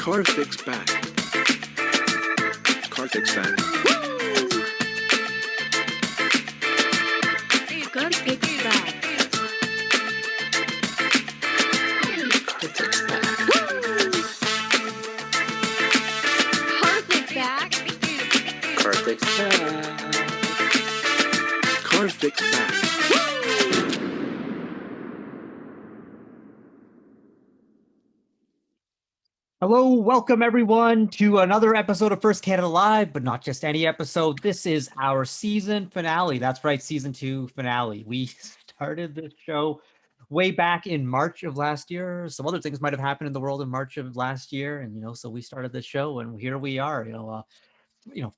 Car fix back. Car fix back. Car fix back. Car fix back. Car fix back. Car fix back. Hello, welcome everyone to another episode of First Canada Live, but not just any episode. This is our season finale. That's right, season 2 finale. We started the show way back in March of last year. Some other things might have happened in the world in March of last year, and so we started the show, and here we are.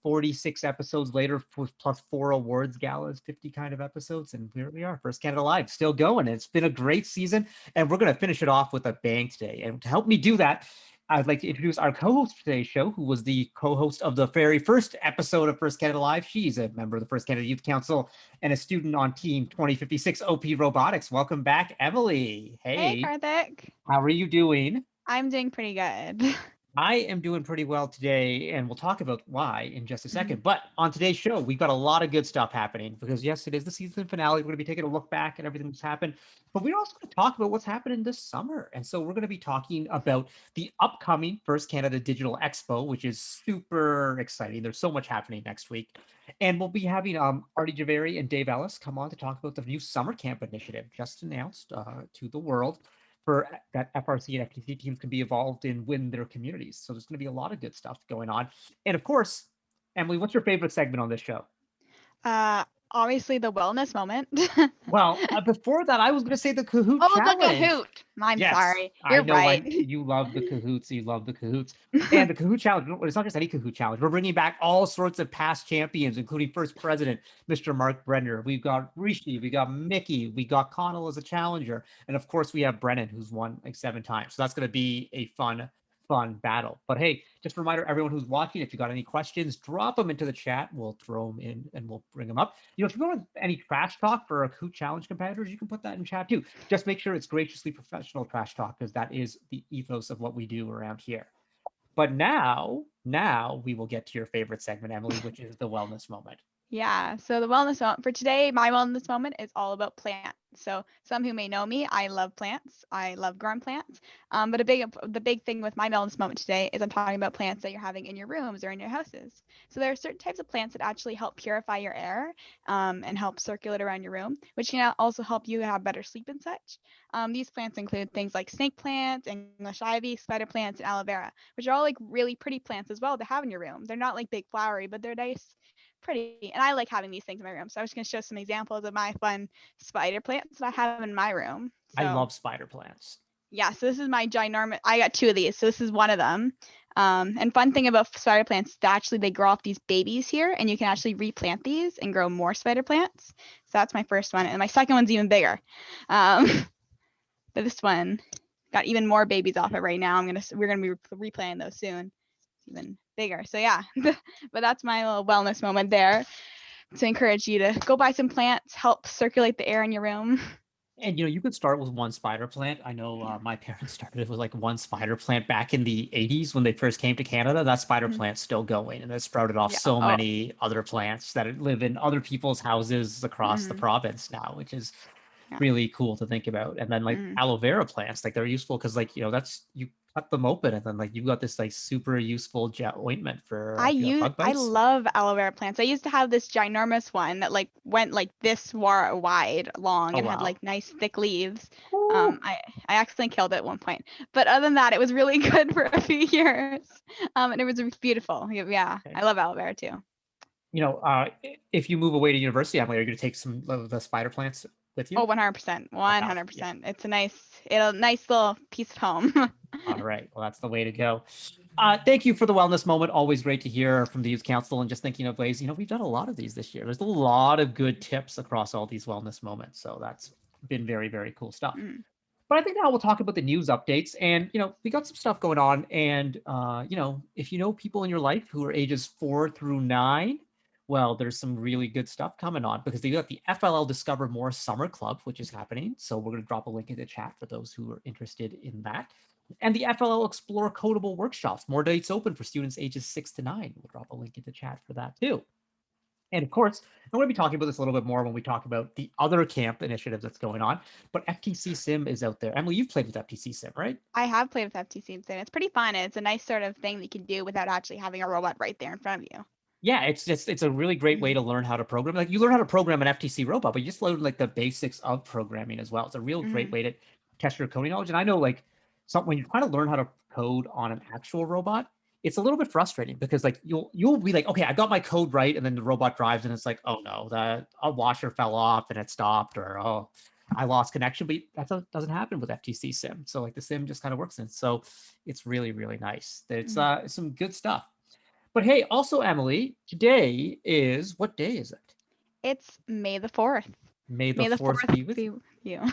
46 episodes later, plus 4 awards galas, 50 kind of episodes, and here we are, First Canada Live, still going. It's been a great season, and we're going to finish it off with a bang today. And to help me do that, I'd like to introduce our co-host for today's show, who was the co-host of the very first episode of First Canada Live. She's a member of the First Canada Youth Council and a student on Team 2056 OP Robotics. Welcome back, Emily. Hey, Karthik. How are you doing? I'm doing pretty good. I am doing pretty well today, and we'll talk about why in just a second. But on today's show, we've got a lot of good stuff happening because, yes, it is the season finale. We're going to be taking a look back at everything that's happened, but we're also going to talk about what's happening this summer. And so we're going to be talking about the upcoming First Canada Digital Expo, which is super exciting. There's so much happening next week. And we'll be having Arti Javeri and Ellis come on to talk about the new summer camp initiative just announced to the world, for that FRC and FTC teams can be involved in win their communities. So there's going to be a lot of good stuff going on. And of course, Emily, what's your favorite segment on this show? Obviously the wellness moment. Well, before that, I was going to say the Kahoot challenge. The Kahoot. I'm sorry. You're right. You love the Kahoots. You love the Kahoots. And the Kahoot challenge, it's not just any Kahoot challenge. We're bringing back all sorts of past champions, including first president, Mr. Mark Breadner. We've got Rishi, we got Miki, we got Corneil as a challenger. And of course, we have Brennan, who's won like 7 times. So that's going to be a fun battle. But hey, just a reminder, everyone who's watching, if you got any questions, drop them into the chat. We'll throw them in and we'll bring them up. If you want any trash talk for our Kahoot challenge competitors, you can put that in chat too. Just make sure it's graciously professional trash talk, because that is the ethos of what we do around here. But now we will get to your favorite segment, Emily, which is the wellness moment. Yeah, so the wellness moment for today, my wellness moment is all about plants. So some who may know me, I love plants. I love growing plants. But the big thing with my wellness moment today is I'm talking about plants that you're having in your rooms or in your houses. So there are certain types of plants that actually help purify your air and help circulate around your room, which can also help you have better sleep and such. These plants include things like snake plants, English ivy, spider plants, and aloe vera, which are all like really pretty plants as well to have in your room. They're not like big flowery, but they're nice, pretty, and I like having these things in my room. So I was going to show some examples of my fun spider plants that I have in my room. So, I love spider plants. Yeah, so this is my ginormous, I got 2 of these, so this is one of them. And fun thing about spider plants is that actually they grow off these babies here, and you can actually replant these and grow more spider plants. So that's my first one, and my second one's even bigger. But this one got even more babies off it right now. We're gonna be replanting those soon. Even bigger. So yeah, but that's my little wellness moment there, to encourage you to go buy some plants, help circulate the air in your room. And you could start with one spider plant. I know my parents started with like one spider plant back in the 80s when they first came to Canada. That spider plant's still going, and it sprouted off many other plants that live in other people's houses across the province now, which is really cool to think about. And then like aloe vera plants, like they're useful because that's, you cut them open and then like you've got this like super useful jet ointment for I bug bites. love aloe vera plants. I used to have this ginormous one that like went like this wide long and had like nice thick leaves. I accidentally killed it at one point, but other than that, it was really good for a few years. And it was beautiful. Yeah, I love aloe vera too. If you move away to university, Emily, are you going to take some of the spider plants with you? Oh, 100%. 100%. Yeah. It's a nice little piece of home. All right. Well, that's the way to go. Thank you for the wellness moment. Always great to hear from the Youth Council, and just thinking of ways, we've done a lot of these this year. There's a lot of good tips across all these wellness moments. So that's been very, very cool stuff. But I think now we'll talk about the news updates, and, we got some stuff going on. And, if you know people in your life who are ages 4 through 9, well, there's some really good stuff coming on, because they got the FLL Discover More Summer Club, which is happening. So we're going to drop a link in the chat for those who are interested in that. And the FLL Explore Codable Workshops. More dates open for students ages 6 to 9. We'll drop a link into chat for that too. And of course, I'm going to be talking about this a little bit more when we talk about the other camp initiatives that's going on. But FTC Sim is out there. Emily, you've played with FTC Sim, right? I have played with FTC and it's pretty fun. And it's a nice sort of thing that you can do without actually having a robot right there in front of you. Yeah, it's a really great way to learn how to program. Like you learn how to program an FTC robot, but you just learn like the basics of programming as well. It's a real great way to test your coding knowledge. And I know like when you try to learn how to code on an actual robot, it's a little bit frustrating because like you'll be like, okay, I got my code right, and then the robot drives and it's like, oh no, a washer fell off and it stopped, or oh, I lost connection. But that doesn't happen with FTC Sim. So like the sim just kind of works in. So it's really, really nice. It's some good stuff. But hey, also Emily, today is, what day is it? It's May the 4th. May the 4th be with you.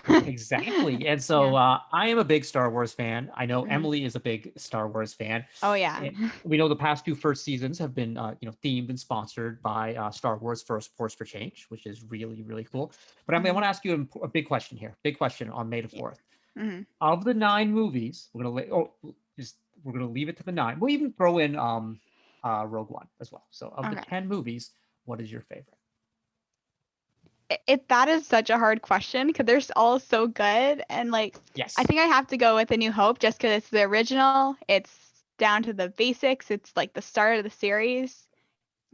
Exactly. And so I am a big Star Wars fan. I know Emily is a big Star Wars fan. Oh yeah. And we know the past 2 first seasons have been themed and sponsored by Star Wars Force for Change, which is really, really cool. But Emily, I want to ask you a big question here. Big question on May the 4th. Of the 9 movies, we're gonna leave it to the 9. We'll even throw in Rogue One as well. So of the 10 movies, what is your favorite? That is such a hard question because they're all so good, and like I think I have to go with A New Hope just because it's the original. It's down to the basics. It's like the start of the series,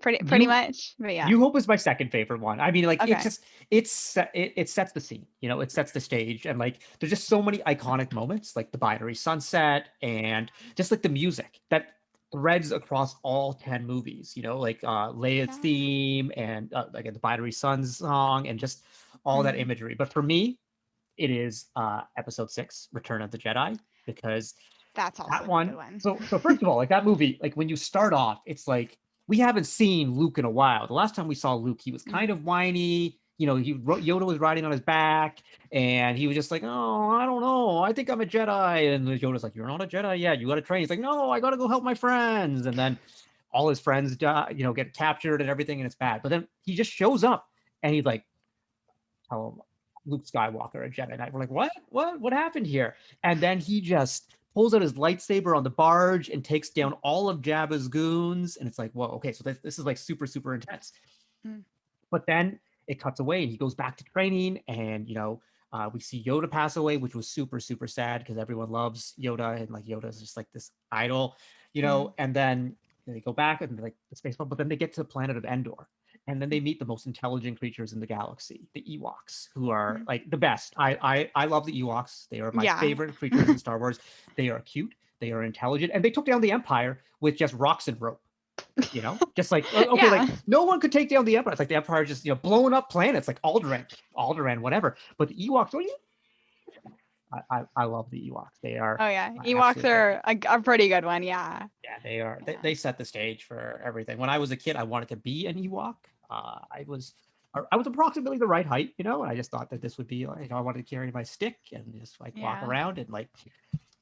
pretty much. But yeah, New Hope is my second favorite one. I mean, like it sets the scene. It sets the stage, and like there's just so many iconic moments, like the binary sunset, and just like the music that threads across all 10 movies, like Leia's theme and like the Binary Suns song and just all that imagery. But for me, it is episode 6, Return of the Jedi, because that's also that a one. good one. So first of all, like that movie, like when you start off, it's like we haven't seen Luke in a while. The last time we saw Luke, he was kind of whiny. Yoda was riding on his back, and he was just like, "Oh, I don't know. I think I'm a Jedi." And Yoda's like, "You're not a Jedi yet. You got to train." He's like, "No, I got to go help my friends." And then all his friends die, get captured and everything, and it's bad. But then he just shows up, and he's like, "Tell him Luke Skywalker, a Jedi Knight." We're like, "What happened here?" And then he just pulls out his lightsaber on the barge and takes down all of Jabba's goons. And it's like, whoa, okay, so this is like super, super intense. But then it cuts away and he goes back to training, and we see Yoda pass away, which was super, super sad because everyone loves Yoda, and like Yoda is just like this idol, and then they go back and like the space, but then they get to the planet of Endor, and then they meet the most intelligent creatures in the galaxy, the Ewoks, who are like the best. I love the Ewoks. They are my favorite creatures in Star Wars. They are cute, they are intelligent, and they took down the Empire with just rocks and rope. Just like, okay, like no one could take down the Empire. It's like the Empire just blowing up planets like Alderaan, whatever. But the Ewoks, I love the Ewoks. They are. Oh yeah, Ewoks are a pretty good one. Yeah. Yeah, they are. They set the stage for everything. When I was a kid, I wanted to be an Ewok. I was approximately the right height, and I just thought that this would be like, I wanted to carry my stick and just like walk around and like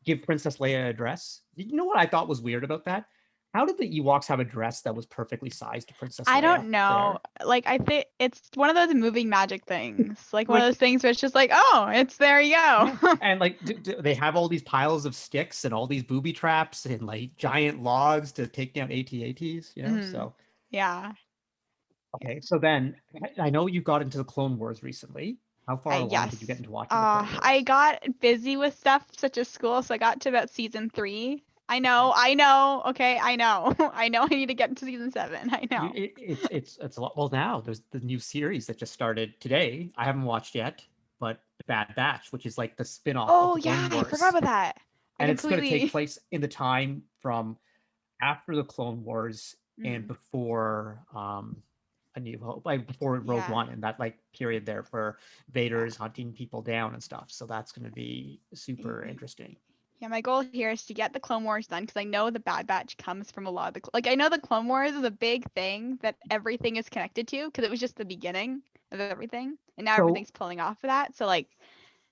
give Princess Leia a dress. You know what I thought was weird about that? How did the Ewoks have a dress that was perfectly sized to Princess Leia? I don't know. Like, I think it's one of those moving magic things. Like one of those things where it's just like, oh, there you go. Yeah. And like, they have all these piles of sticks and all these booby traps and like giant logs to take down AT-ATs, so. Yeah. Okay, so then I know you got into the Clone Wars recently. How far along did you get into watching the Clone Wars? I got busy with stuff such as school, so I got to about season 3. I know. Okay, I know. I need to get into season 7. I know. It's a lot. Well, now there's the new series that just started today. I haven't watched yet, but The Bad Batch, which is like the spin-off of the Clone Wars. I forgot about that. And it's going to take place in the time from after the Clone Wars and before A New Hope, like before Rogue One, and that like period there for Vader's hunting people down and stuff. So that's going to be super interesting. Yeah, my goal here is to get the Clone Wars done because I know the Bad Batch comes from a lot of I know the Clone Wars is a big thing that everything is connected to because it was just the beginning of everything, and now everything's pulling off of that. So like,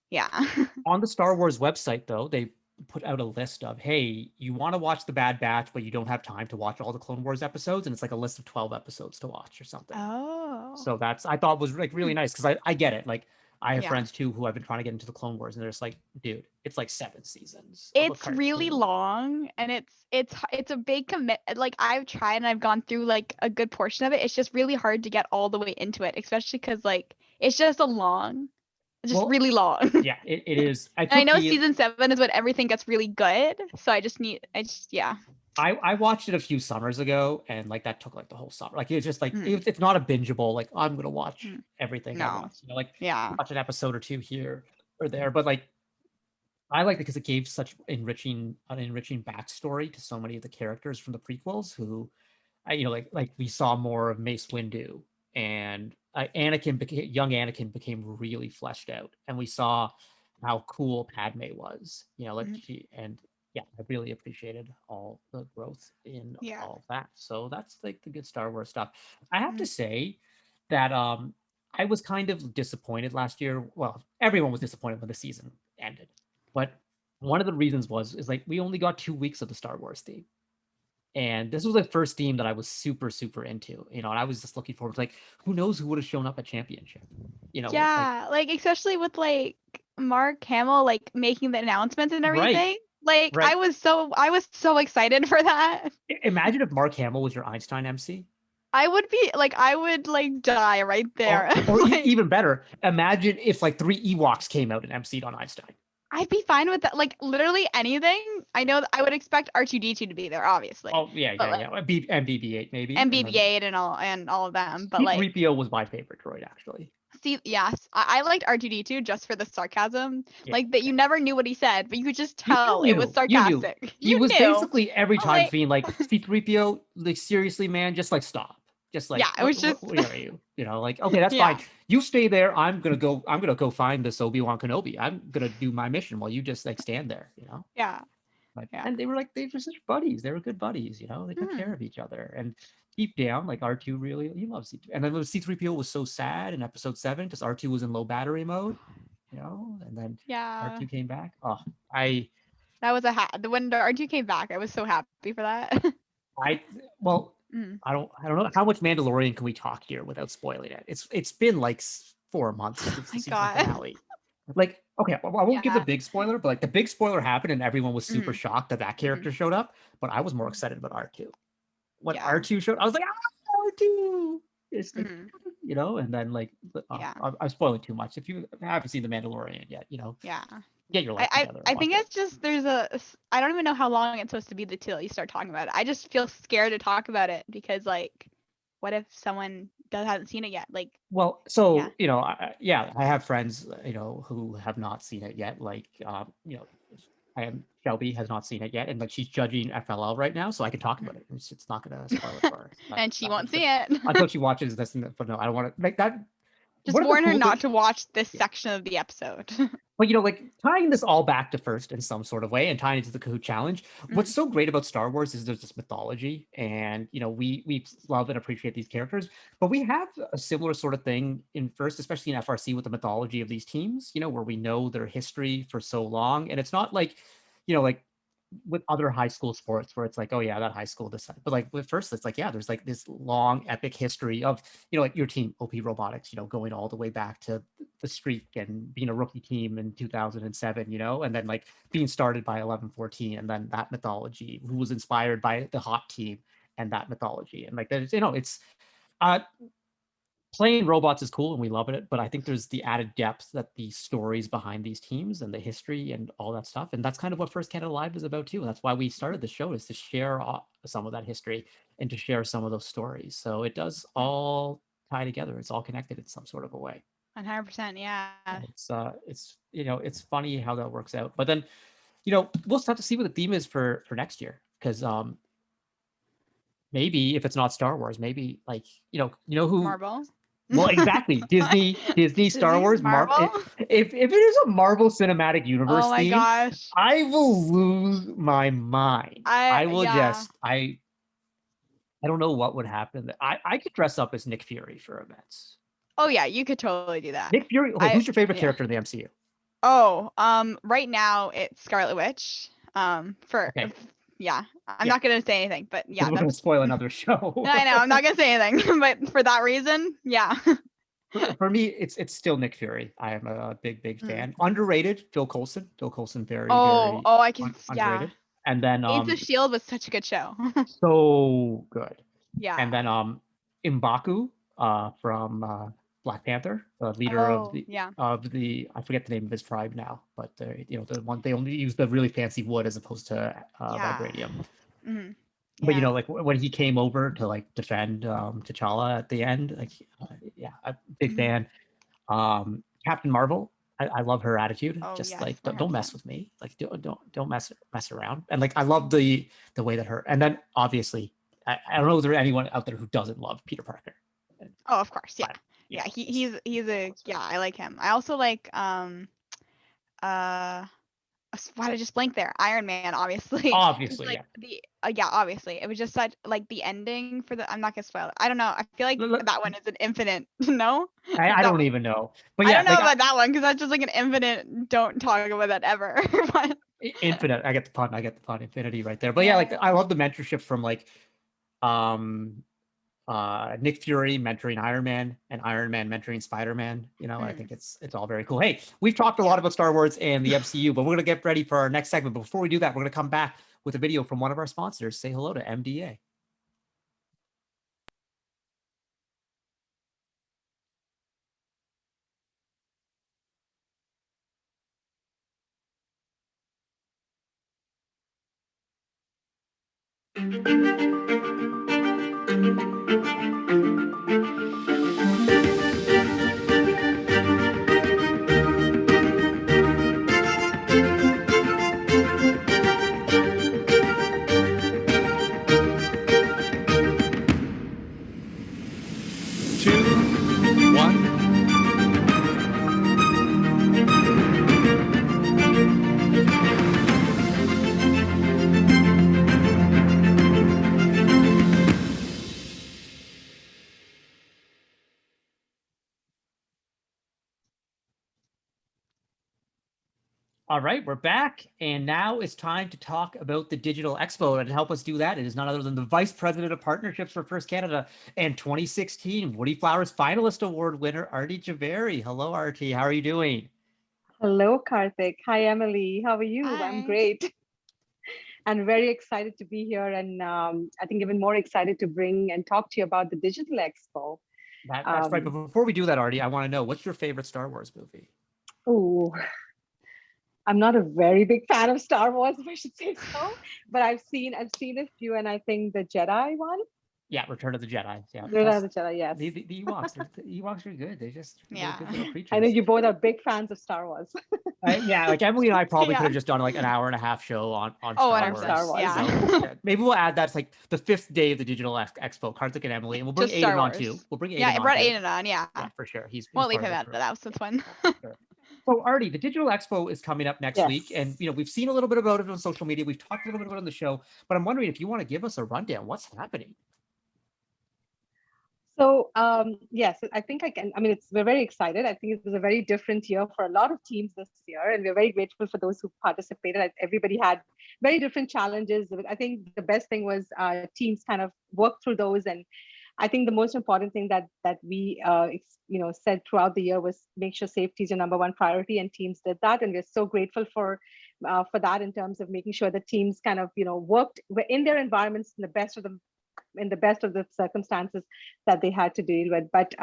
yeah. On the Star Wars website, though, they put out a list of, hey, you want to watch the Bad Batch, but you don't have time to watch all the Clone Wars episodes, and it's like a list of 12 episodes to watch or something. Oh. So I thought was like really nice because I get it. Like I have Yeah. friends too who have been trying to get into the Clone Wars, and they're just like, dude, it's like 7 seasons. Of a It's really cartoon. long, and it's a big commit. Like, I've tried and I've gone through like a good portion of it. It's just really hard to get all the way into it, especially because like it's just it's just Well, really long. Yeah, it is. And I know season 7 is when everything gets really good, so yeah. I watched it a few summers ago, and like that took like the whole summer. Like it's just like Mm. it's not a bingeable. Like I'm gonna watch Mm. everything No. at once. Like Yeah. watch an episode or two here or there. But like I liked it because it gave such an enriching backstory to so many of the characters from the prequels. Who like we saw more of Mace Windu, and young Anakin became really fleshed out, and we saw how cool Padme was. Like Mhm. yeah, I really appreciated all the growth in Yeah. all that. So that's like the good Star Wars stuff. I have to Mhm. say that I was kind of disappointed last year. Well, everyone was disappointed when the season ended, but one of the reasons is like we only got 2 weeks of the Star Wars theme. And this was the first theme that I was super, super into, and I was just looking forward to, like, who knows who would have shown up at Championship, like, Yeah, like especially with like Mark Hamill like making the announcements and right, everything. Like right. I was so excited for that. Imagine if Mark Hamill was your Einstein MC. I would like die right there. Or Like, even better, imagine if like 3 Ewoks came out and MC'd on Einstein. I'd be fine with that. Like literally anything. I know I would expect R2D2 to be there, obviously. Oh yeah, But, yeah, like, yeah. And BB-8 maybe. and then BB-8 and all of them. But like, C-3PO was my favorite droid actually. see, yes, I liked R2D2 just for the sarcasm. Yeah. Like that you never knew what he said, but you could just tell it was You knew. sarcastic. He was knew. basically every But, time like, being like, C-3PO, like seriously, man, just like stop. Just like, yeah, it was just where are you? Like, okay, that's yeah. fine. You stay there. I'm gonna go find this Obi-Wan Kenobi. I'm gonna do my mission while you just like stand there, Yeah. Like, Yeah. and they were such buddies. They were good buddies, They took care of each other. And deep down, like R2 really, he loves C3. And then when C3PO was so sad in episode 7 because R2 was in low battery mode, and then Yeah. R2 came back. Oh, That was when the R2 came back, I was so happy for that. well, Mm. I don't know how much Mandalorian can we talk here without spoiling it. It's been like 4 months since the my season God. finale. Like, okay, I won't give the Yeah. big spoiler, but like the big spoiler happened and everyone was super Mhm. shocked that character showed up. But I was more excited about R2. When Yeah. R2 showed, I was like, R2. It's like, Mhm. and then like, Yeah. I'm spoiling too much. If you haven't seen The Mandalorian yet, Yeah. get your life together. I and think watch it. it's just I don't even know how long it's supposed to be till you start talking about it. I just feel scared to talk about it because like, what if someone hasn't seen it yet? Like, Well, so yeah. I have friends who have not seen it yet. Like I am Shelby has not seen it yet, and like she's judging FLL right now, so I can talk about it. It's not gonna spoil it for her. And she won't see it. Until she watches this. But no, I don't want to like that. Just One of the warn her cool not things- to watch this Yeah. section of the episode. But like tying this all back to first in some sort of way and tying it to the Kahoot challenge. What's so great about Star Wars is there's this mythology, and we love and appreciate these characters. But we have a similar sort of thing in first, especially in FRC, with the mythology of these teams. Where we know their history for so long, and it's not like like with other high school sports where it's like, oh yeah, that high school this, but like with first, it's like, yeah, there's like this long epic history of like your team OP Robotics, going all the way back to the streak and being a rookie team in 2007, and then like being started by 11-14, and then that mythology, who was inspired by the hot team and that mythology, and like there's it's playing robots is cool and we love it, but I think there's the added depth that the stories behind these teams and the history and all that stuff, and that's kind of what First Canada Live is about too. And that's why we started the show, is to share some of that history and to share some of those stories. So it does all tie together. It's all connected in some sort of a way. 100%, yeah. It's it's funny how that works out. But then we'll have to see what the theme is for next year, because maybe if it's not Star Wars, maybe like who Marvel. Well, exactly. Disney, Star Wars, Marvel. If it is a Marvel Cinematic Universe Oh my theme, gosh. I will lose my mind. I will just I don't know what would happen. I could dress up as Nick Fury for events. Oh yeah, you could totally do that. Nick Fury. Okay, who's your favorite character in the MCU? Oh, right now it's Scarlet Witch. Yeah, I'm not gonna say anything, but yeah, we're gonna spoil another show. I know, I'm not gonna say anything, but for that reason, yeah. For me, it's still Nick Fury. I am a big fan. Underrated, Phil Coulson. Phil Coulson, very Oh, I can, yeah. underrated. And then Agents of Shield was such a good show. so good. Yeah. And then M'Baku from Black Panther, the leader of yeah. the I forget the name of his tribe now, but the one they only use the really fancy wood as opposed to Yeah. vibranium. Mhm. But Yeah. like when he came over to like defend T'Challa at the end, like yeah, a big Mhm. fan. Captain Marvel, I love her attitude. Oh, Just yes, like don't 100%. mess with me. Like don't mess around. And like I love the way that her. And then obviously I don't know if there's anyone out there who doesn't love Peter Parker. Oh, of course. Yeah. But, Yeah. just- He's a, yeah, I like him. I also like why did I just blank there? Iron Man, obviously. obviously, Like yeah. yeah, obviously. It was just such like the ending for the, I'm not gonna spoil it. I don't know. I feel like Look, that one is an infinite no. I That don't one- even know. But I yeah, don't know like about that one because that's just like an infinite. Don't talk about that ever. But infinite. I get the pun. Infinity right there. But yeah, like I love the mentorship from like um Nick Fury mentoring Iron Man and Iron Man mentoring Spider-Man. I think it's all very cool. Hey, we've talked a lot about Star Wars and the MCU, but we're gonna get ready for our next segment. But before we do that, we're gonna come back with a video from one of our sponsors. Say hello to MDA. All right, we're back, and now it's time to talk about the Digital Expo. And to help us do that, it is none other than the Vice President of Partnerships for First Canada and 2016 Woodie Flowers Finalist Award winner, Arti Javeri. Hello, Arti. How are you doing? Hello, Karthik. Hi, Emily. How are you? Hi. I'm great. And very excited to be here. And I think even more excited to bring and talk to you about the Digital Expo. That's right. But before we do that, Arti, I want to know, what's your favorite Star Wars movie? Oh, I'm not a very big fan of Star Wars, if I should say so. But I've seen a few, and I think the Jedi one. Yeah, Return of the Jedi. Yeah, Return of the Jedi, yes. The Ewoks, the Ewoks are good. They're Yeah. good little creatures. I know you both are big fans of Star Wars. Yeah, like Emily and I probably Yeah. could have just done like an hour and a half show on Oh, Star and Wars. Star Wars. Yeah. So, maybe we'll add that's like the 5th day of the Digital Expo. Karthik and Emily, and we'll bring Just Star Aiden on Wars. too. We'll bring Aiden Yeah, I on brought too. Aiden on. Yeah. Yeah, for sure. He's Won't leave part him of out the of the house. That's fun. Sure. So Arti, the Digital Expo is coming up next Yes. week, and we've seen a little bit about it on social media. We've talked a little bit about it on the show, but I'm wondering if you want to give us a rundown. What's happening? So yes, I think I can. I mean, we're very excited. I think it was a very different year for a lot of teams this year, and we're very grateful for those who participated. Everybody had very different challenges. I think the best thing was teams kind of worked through those, and I think the most important thing that we said throughout the year was make sure safety is your number one priority, and teams did that, and we're so grateful for that in terms of making sure that teams kind of worked in their environments in the best of the circumstances that they had to deal with. But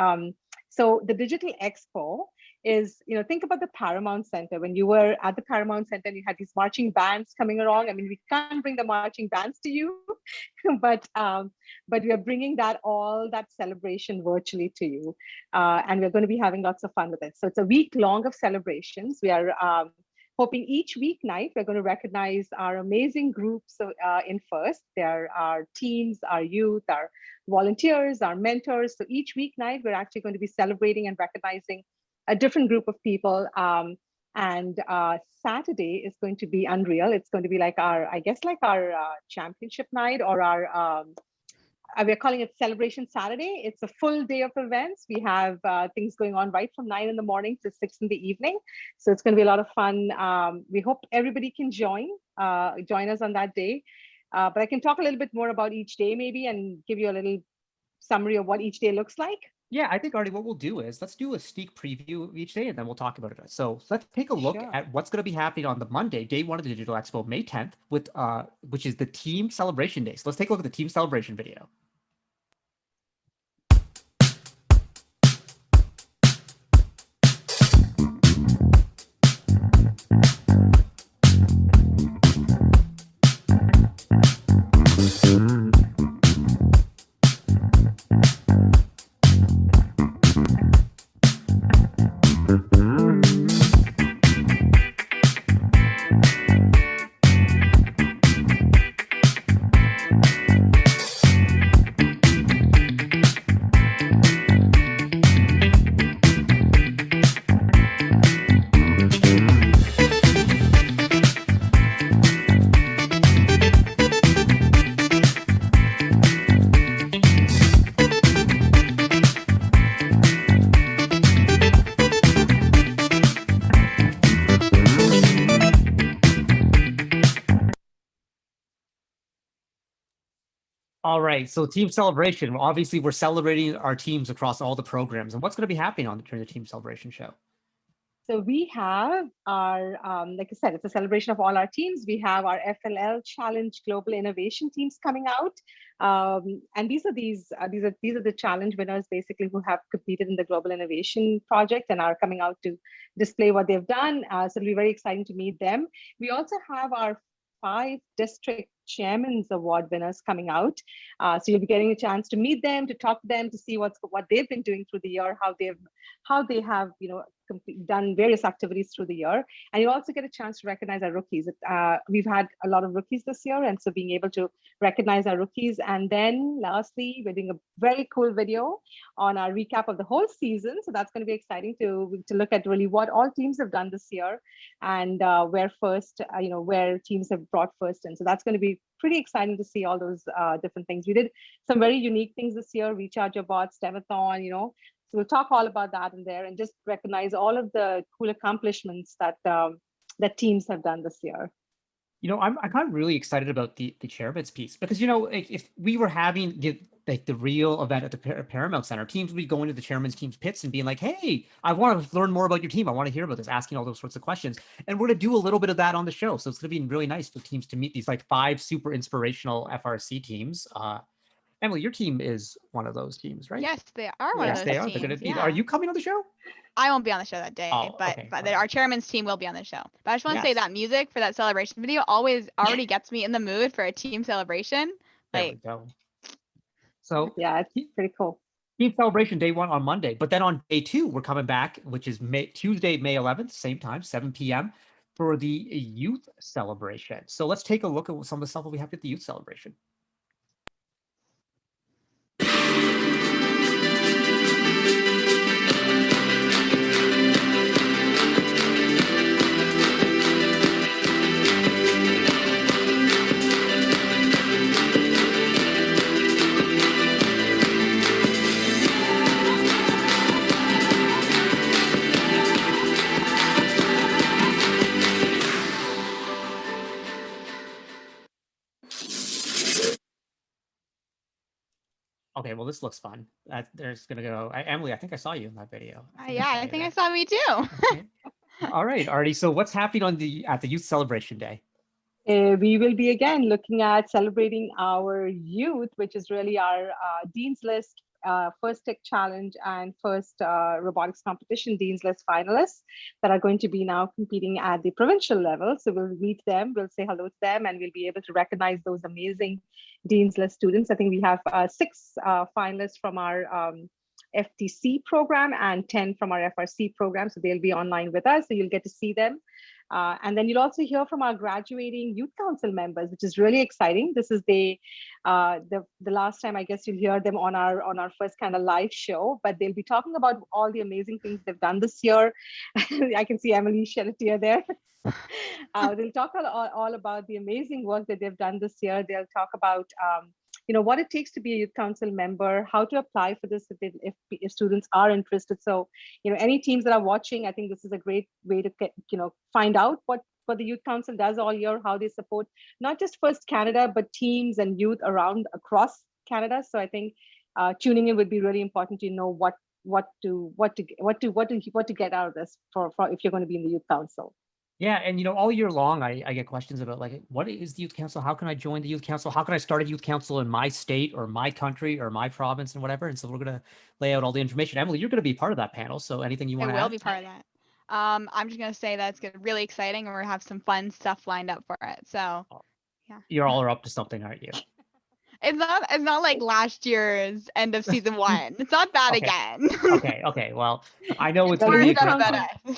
so the Digital Expo is, think about the Paramount Center. When you were at the Paramount Center and you had these marching bands coming along. I mean, we can't bring the marching bands to you, but we are bringing all that celebration virtually to you. And we're going to be having lots of fun with it. So it's a week long of celebrations. We are hoping each weeknight we're going to recognize our amazing groups in FIRST. They're our teams, our youth, our volunteers, our mentors. So each weeknight we're actually going to be celebrating and recognizing a different group of people. And Saturday is going to be unreal. It's going to be like our championship night, or our we're calling it Celebration Saturday. It's a full day of events. We have things going on right from 9 in the morning to 6 in the evening. So it's going to be a lot of fun. We hope everybody can join us on that day. But I can talk a little bit more about each day maybe, and give you a little summary of what each day looks like. Yeah, I think, Artie, what we'll do is let's do a sneak preview of each day and then we'll talk about it. So let's take a look Sure. at what's going to be happening on the Monday, day one of the Digital Expo, May 10th, with which is the team celebration day. So let's take a look at the team celebration video. All right, so team celebration. Obviously, we're celebrating our teams across all the programs. And what's going to be happening during the team celebration show? So we have our, like I said, it's a celebration of all our teams. We have our FLL Challenge Global Innovation teams coming out, and these are the challenge winners basically who have competed in the Global Innovation Project and are coming out to display what they've done. So it'll be very exciting to meet them. We also have our 5 district chairman's award winners coming out. So you'll be getting a chance to meet them, to talk to them, to see what they've been doing through the year, how they have done various activities through the year. And you also get a chance to recognize our rookies. We've had a lot of rookies this year, and so being able to recognize our rookies. And then lastly, we're doing a very cool video on our recap of the whole season. So that's going to be exciting to look at really what all teams have done this year and where teams have brought first in. So that's going to be pretty exciting to see all those different things. We did some very unique things this year, Recharge Your Bots, Devathon, So we'll talk all about that in there and just recognize all of the cool accomplishments that that teams have done this year. I'm kind of really excited about the chairman's piece because if we were having the real event at the Paramount Center, teams would be going to the chairman's team's pits and being like, "Hey, I want to learn more about your team. I want to hear about this," asking all those sorts of questions. And we're going to do a little bit of that on the show. So it's going to be really nice for teams to meet these 5 super inspirational FRC teams. Emily, your team is one of those teams, right? Yes, they are one Yes, of they those are. teams. They're going to be. Yeah. Are you coming on the show? I won't be on the show that day, Oh, but okay. our chairman's team will be on the show. But I just want to say Yes. that music for that celebration video already gets me in the mood for a team celebration. There we go. So yeah, it's pretty cool. Team celebration day one on Monday, but then on day 2, we're coming back, which is Tuesday, May 11th, same time, 7 p.m. for the youth celebration. So let's take a look at some of the stuff that we have at the youth celebration. Okay, well, this looks fun. There's going to go. Emily, I think I saw you in that video. I think I saw me too. Okay. All right, Artie. So what's happening at the youth celebration day? We will be again looking at celebrating our youth, which is really our Dean's List First Tech Challenge and First Robotics Competition Dean's List finalists that are going to be now competing at the provincial level. So we'll meet them, we'll say hello to them, and we'll be able to recognize those amazing Dean's List students. I think we have 6 finalists from our FTC program and 10 from our FRC program. So they'll be online with us. So you'll get to see them. And then you'll also hear from our graduating youth council members, which is really exciting. This is the last time I guess you'll hear them on our first kind of live show, but they'll be talking about all the amazing things they've done this year. I can see Emily shed a tear there. They'll talk all about the amazing work that they've done this year. They'll talk about what it takes to be a youth council member, how to apply for this if students are interested. So, any teams that are watching, I think this is a great way to find out what the youth council does all year, how they support not just First Canada, but teams and youth across Canada. So I think tuning in would be really important to know what to get out of this for if you're going to be in the youth council. Yeah, and all year long, I get questions about like, what is the youth council? How can I join the youth council? How can I start a youth council in my state or my country or my province and whatever? And so we're gonna lay out all the information. Emily, you're gonna be part of that panel. So anything you I want to will add? be part of that. I'm just gonna say that it's gonna be really exciting, and we're gonna have some fun stuff lined up for it. So, yeah. You're all up to something, aren't you? It's not like last year's end of season 1. It's not that Okay. again. Okay. Well, I know it's Well, gonna the be a youth great council- time.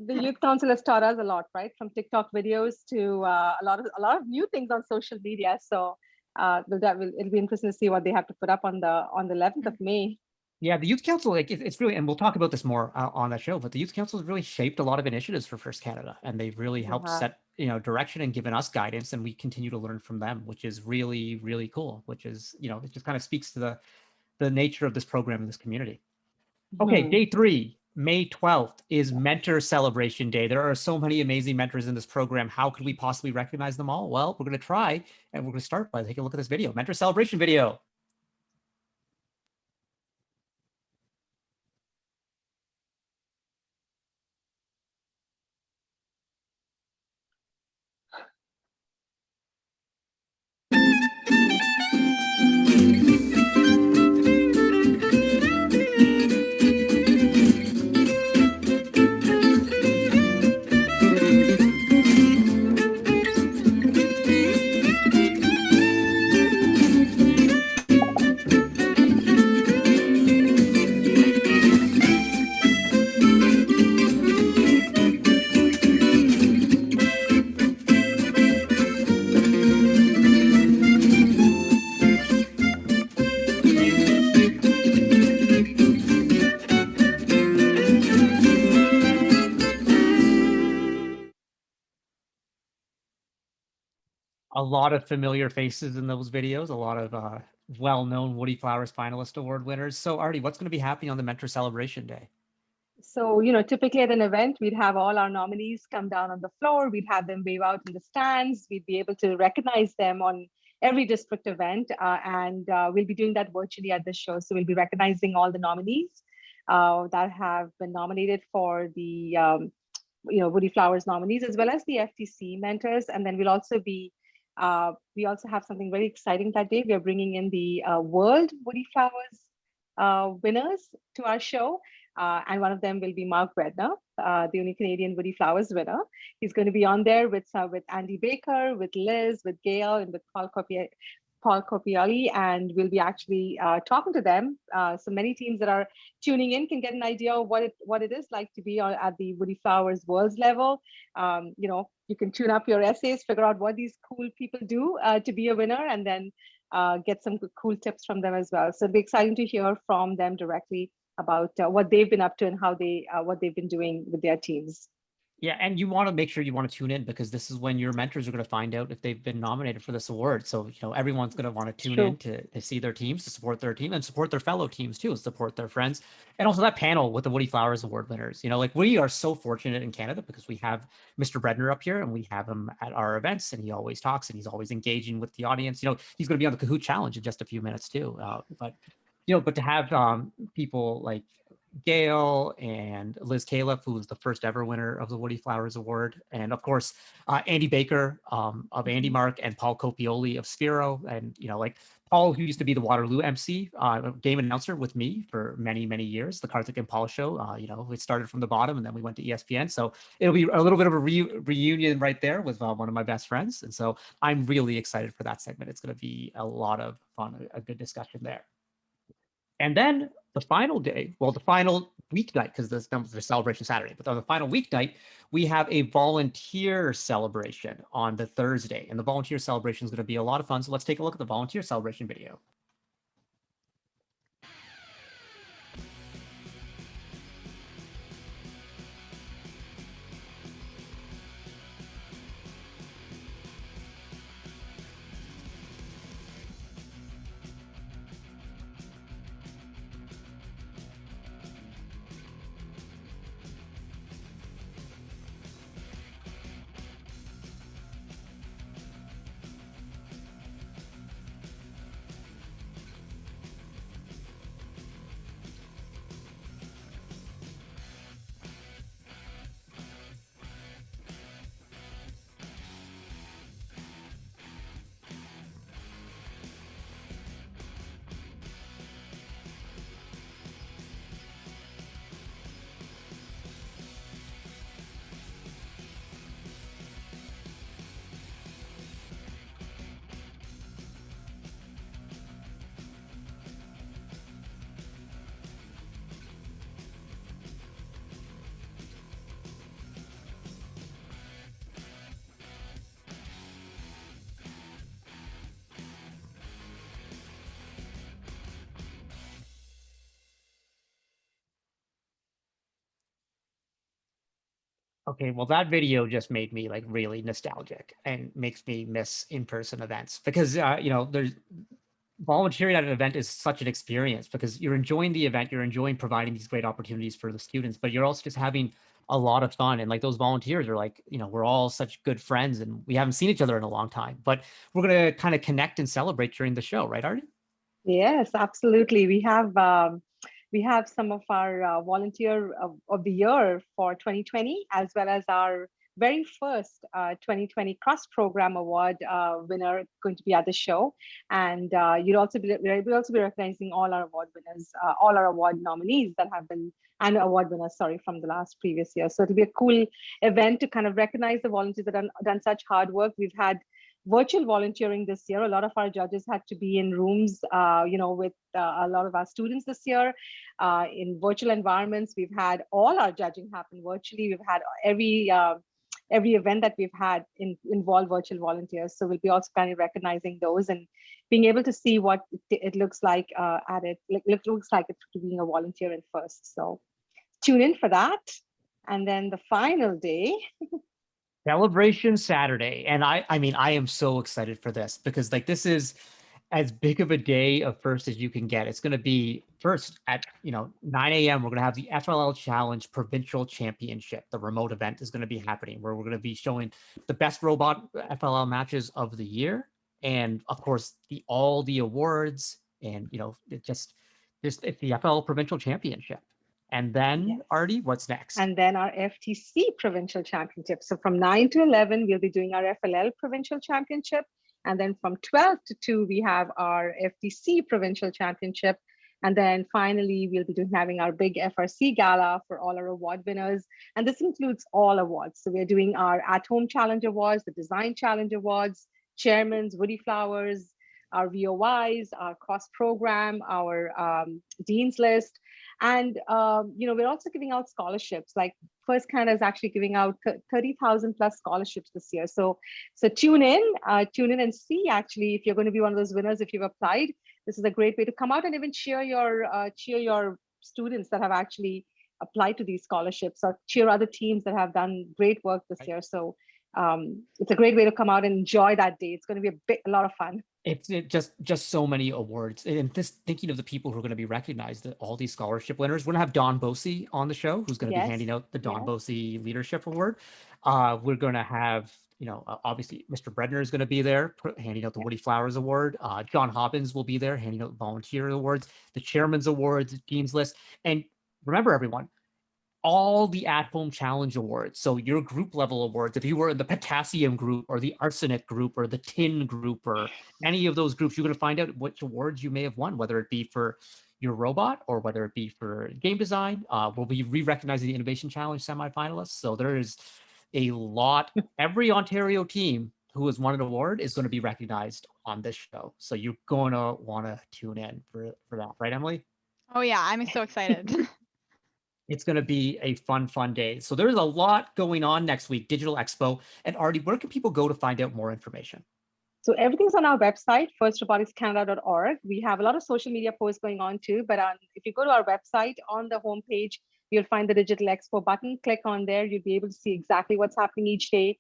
The youth council has taught us a lot, right? From TikTok videos to a lot of new things on social media. So it'll be interesting to see what they have to put up on the 11th of May. Yeah, the youth council, like it's really, and we'll talk about this more on that show. But the youth council has really shaped a lot of initiatives for First Canada, and they've really helped set direction and given us guidance, and we continue to learn from them, which is really, really cool. Which is it just kind of speaks to the nature of this program in this community. Okay, day 3, May 12th is Mentor Celebration Day. There are so many amazing mentors in this program. How could we possibly recognize them all? Well, we're going to try, and we're going to start by taking a look at this video, Mentor Celebration video. A lot of familiar faces in those videos, a lot of well-known Woodie Flowers Finalist Award winners. So Arti, what's going to be happening on the Mentor Celebration Day? So, typically at an event, we'd have all our nominees come down on the floor. We'd have them wave out in the stands. We'd be able to recognize them on every district event. And we'll be doing that virtually at this show. So we'll be recognizing all the nominees that have been nominated for the Woodie Flowers nominees, as well as the FTC mentors. And then we'll also be we also have something very exciting that day. We are bringing in the World Woodie Flowers winners to our show. And one of them will be Mark Breadner, the only Canadian Woodie Flowers winner. He's going to be on there with Andy Baker, with Liz, with Gail, and with Paul Copioli, and we'll be actually talking to them. So many teams that are tuning in can get an idea of what it is like to be at the Woodie Flowers Worlds level. You can tune up your essays, figure out what these cool people do to be a winner, and then get some cool tips from them as well. So it'll be exciting to hear from them directly about what they've been up to and how what they've been doing with their teams. Yeah, and you want to make sure you want to tune in, because this is when your mentors are going to find out if they've been nominated for this award. So, everyone's going to want to tune in to see their teams, to support their team, and support their fellow teams too, and support their friends. And also that panel with the Woodie Flowers Award winners. We are so fortunate in Canada because we have Mr. Breadner up here, and we have him at our events, and he always talks, and he's always engaging with the audience. He's going to be on the Kahoot Challenge in just a few minutes too. But to have people like Gail and Liz Califf, who was the first ever winner of the Woodie Flowers Award, and of course Andy Baker of Andy Mark, and Paul Copioli of Sphero, and Paul, who used to be the Waterloo MC, game announcer with me for many, many years, the Karthik and Paul show. It started from the bottom, and then we went to ESPN. So it'll be a little bit of a reunion right there with one of my best friends, and so I'm really excited for that segment. It's going to be a lot of fun, a good discussion there. And then the final day, well, the final weeknight, because this is the celebration Saturday, but on the final weeknight, we have a volunteer celebration on the Thursday. And the volunteer celebration is going to be a lot of fun. So let's take a look at the volunteer celebration video. Okay, well, that video just made me like really nostalgic and makes me miss in-person events because there's volunteering at an event is such an experience because you're enjoying the event, you're enjoying providing these great opportunities for the students, but you're also just having a lot of fun. And like those volunteers are like, we're all such good friends and we haven't seen each other in a long time, but we're going to kind of connect and celebrate during the show, right, Arti? Yes, absolutely. We have some of our volunteer of the year for 2020, as well as our very first 2020 cross program award winner going to be at the show. And we'll also be recognizing all our award winners, all our award nominees that have been, and award winners, sorry, from the last previous year. So it'll be a cool event to kind of recognize the volunteers that have done such hard work. We've had virtual volunteering this year. A lot of our judges had to be in rooms, with a lot of our students this year in virtual environments. We've had all our judging happen virtually. We've had every event that we've had involve virtual volunteers. So we'll be also kind of recognizing those and being able to see what it looks like it looks like it being a volunteer in FIRST. So tune in for that. And then the final day. Celebration Saturday. And I am so excited for this because like this is as big of a day of FIRST as you can get. It's going to be first at 9 a.m. We're going to have the FLL Challenge Provincial Championship. The remote event is going to be happening where we're going to be showing the best robot FLL matches of the year, and of course all the awards, and it's the FLL Provincial Championship. And then, yes. Arti, what's next? And then our FTC Provincial Championship. So from 9 to 11, we'll be doing our FLL Provincial Championship. And then from 12 to 2, we have our FTC Provincial Championship. And then finally, we'll be having our big FRC Gala for all our award winners. And this includes all awards. So we're doing our At-Home Challenge Awards, the Design Challenge Awards, Chairman's, Woodie Flowers, our VOIs, our cross program, our Dean's List. And, we're also giving out scholarships. Like FIRST Canada is actually giving out 30,000 plus scholarships this year. So tune in and see actually if you're going to be one of those winners. If you've applied, this is a great way to come out and even cheer your students that have actually applied to these scholarships, or cheer other teams that have done great work this year. So it's a great way to come out and enjoy that day. It's going to be a lot of fun. It's just so many awards, and thinking of the people who are going to be recognized, all these scholarship winners. We're going to have Don Bosey on the show, who's going to be handing out the Don Bosey Leadership Award. We're going to have, obviously Mr. Breadner is going to be there handing out the Woodie Flowers Award. John Hobbins will be there handing out volunteer awards, the Chairman's Awards, Dean's List, and remember everyone, all the At-Home Challenge Awards. So your group level awards, if you were in the potassium group or the arsenic group or the tin group or any of those groups, you're going to find out which awards you may have won, whether it be for your robot or whether it be for game design. We'll be re-recognizing the Innovation Challenge semifinalists. So there is a lot. Every Ontario team who has won an award is going to be recognized on this show. So you're going to want to tune in for that. Right, Emily? Oh, yeah. I'm so excited. It's going to be a fun day. So there's a lot going on next week, Digital Expo. And Arti, where can people go to find out more information? So everything's on our website, firstroboticscanada.org. We have a lot of social media posts going on too, but if you go to our website, on the homepage, you'll find the Digital Expo button. Click on there. You'll be able to see exactly what's happening each day.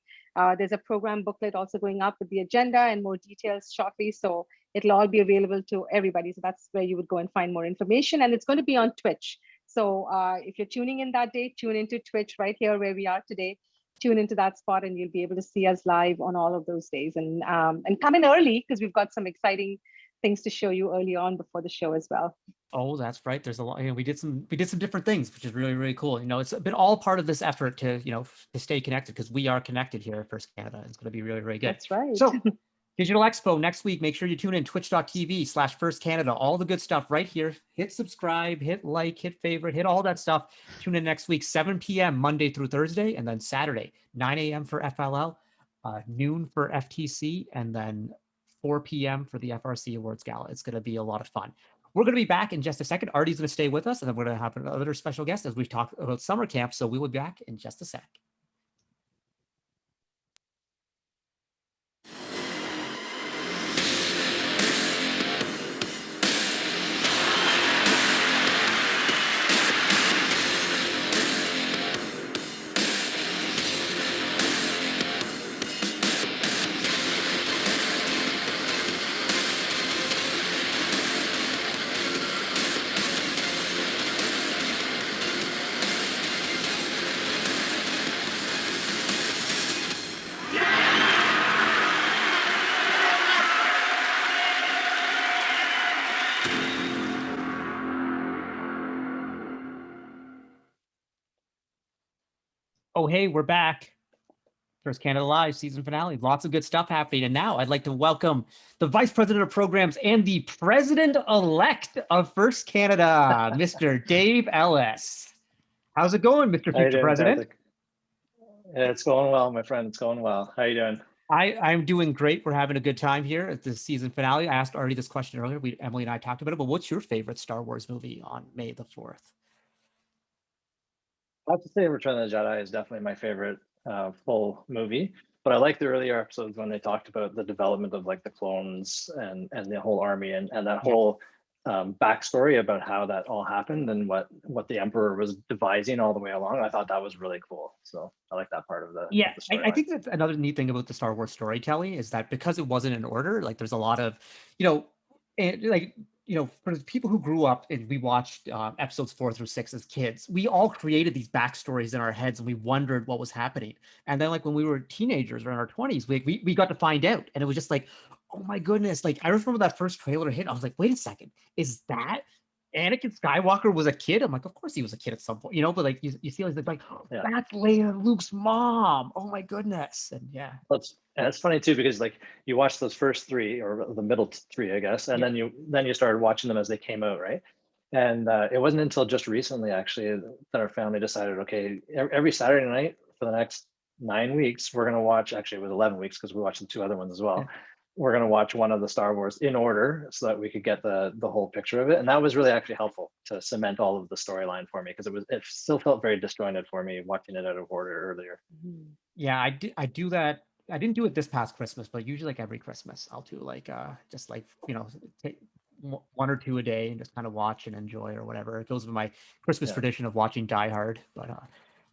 There's a program booklet also going up with the agenda and more details shortly. So it'll all be available to everybody. So that's where you would go and find more information. And it's going to be on Twitch. So if you're tuning in that day, tune into Twitch right here where we are today. Tune into that spot and you'll be able to see us live on all of those days. And come in early because we've got some exciting things to show you early on before the show as well. Oh, that's right. There's a lot. We did some different things, which is really, really cool. It's been all part of this effort to to stay connected, because we are connected here at FIRST Canada. It's going to be really, really good. That's right. So Digital Expo next week. Make sure you tune in, twitch.tv/FIRST-Canada. All the good stuff right here. Hit subscribe, hit like, hit favorite, hit all that stuff. Tune in next week, 7 p.m. Monday through Thursday, and then Saturday, 9 a.m. for FLL, noon for FTC, and then 4 p.m. for the FRC Awards Gala. It's going to be a lot of fun. We're going to be back in just a second. Arti's going to stay with us, and then we're going to have another special guest as we talk about summer camp. So we will be back in just a sec. Oh, hey, we're back. First Canada Live season finale. Lots of good stuff happening. And now I'd like to welcome the Vice President of Programs and the President-elect of First Canada, Mr. Dave Ellis. How's it going, Mr. How you Future doing, President? Karthik? Yeah, it's going well, my friend. It's going well. How you doing? I'm doing great. We're having a good time here at the season finale. I asked Arti this question earlier. Emily and I talked about it, but what's your favorite Star Wars movie on May the 4th? I have to say Return of the Jedi is definitely my favorite full movie, but I like the earlier episodes when they talked about the development of like the clones and the whole army and that whole backstory about how that all happened and what the Emperor was devising all the way along. I thought that was really cool. So I like that part of the Yeah, the I think that's another neat thing about the Star Wars storytelling is that because it wasn't in order, like there's a lot of, for the people who grew up and we watched episodes 4 through 6 as kids, we all created these backstories in our heads and we wondered what was happening. And then like when we were teenagers or in our 20s, we got to find out. And it was just like, oh my goodness. Like I remember that first trailer hit. I was like, wait a second, is that Anakin Skywalker was a kid? I'm like, of course he was a kid at some point, but like you see like, oh, Yeah. that's Leia, Luke's mom. Oh my goodness. And yeah. It's funny too, because like you watch those first 3 or the middle 3, I guess, and then you started watching them as they came out, right? And it wasn't until just recently actually that our family decided, okay, every Saturday night for the next 9 weeks, we're gonna watch, actually it was 11 weeks because we watched the 2 other ones as well. Yeah. We're gonna watch one of the Star Wars in order so that we could get the whole picture of it. And that was really actually helpful to cement all of the storyline for me, because it still felt very disjointed for me watching it out of order earlier. Yeah, I do that. I didn't do it this past Christmas, but usually like every Christmas I'll do like just like take 1 or 2 a day and just kind of watch and enjoy or whatever. It goes with my Christmas tradition of watching Die Hard, but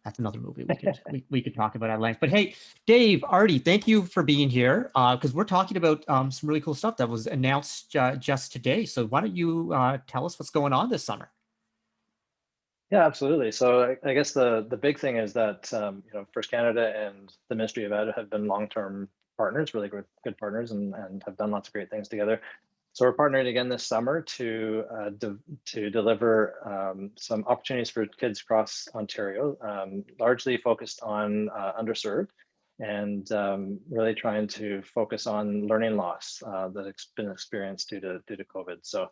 that's another movie we could talk about at length. But hey, Dave, Arti, thank you for being here because we're talking about some really cool stuff that was announced just today. So why don't you tell us what's going on this summer? Yeah, absolutely. So I guess the big thing is that First Canada and the Ministry of Ed have been long-term partners, really good partners, and have done lots of great things together. So we're partnering again this summer to deliver some opportunities for kids across Ontario, largely focused on underserved, and really trying to focus on learning loss that's been experienced due to COVID. So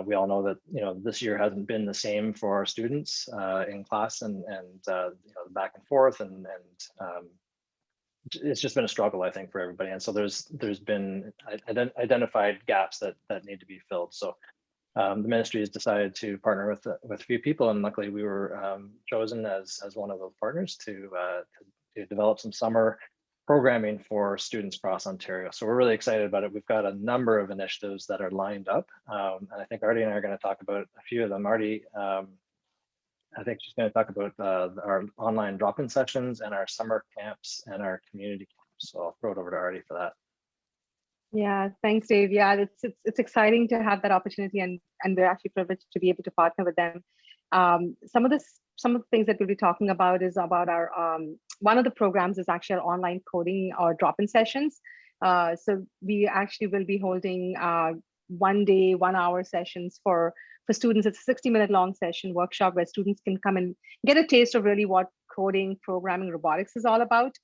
we all know that this year hasn't been the same for our students in class, and back and forth, and it's just been a struggle, I think, for everybody. And so there's been identified gaps that need to be filled. So the ministry has decided to partner with a few people, and luckily we were chosen as one of those partners to develop some summer programming for students across Ontario. So we're really excited about it. We've got a number of initiatives that are lined up, and I think Arti and I are going to talk about a few of them. Arti, I think she's going to talk about our online drop-in sessions and our summer camps and our community camps. So I'll throw it over to Arti for that. Yeah, thanks, Dave. Yeah, it's exciting to have that opportunity, and we're actually privileged to be able to partner with them. Some of the things that we'll be talking about is about our one of the programs is actually our online coding or drop-in sessions. So we actually will be holding 1 day, 1 hour sessions for students. It's a 60-minute long session workshop where students can come and get a taste of really what coding, programming, robotics is all about.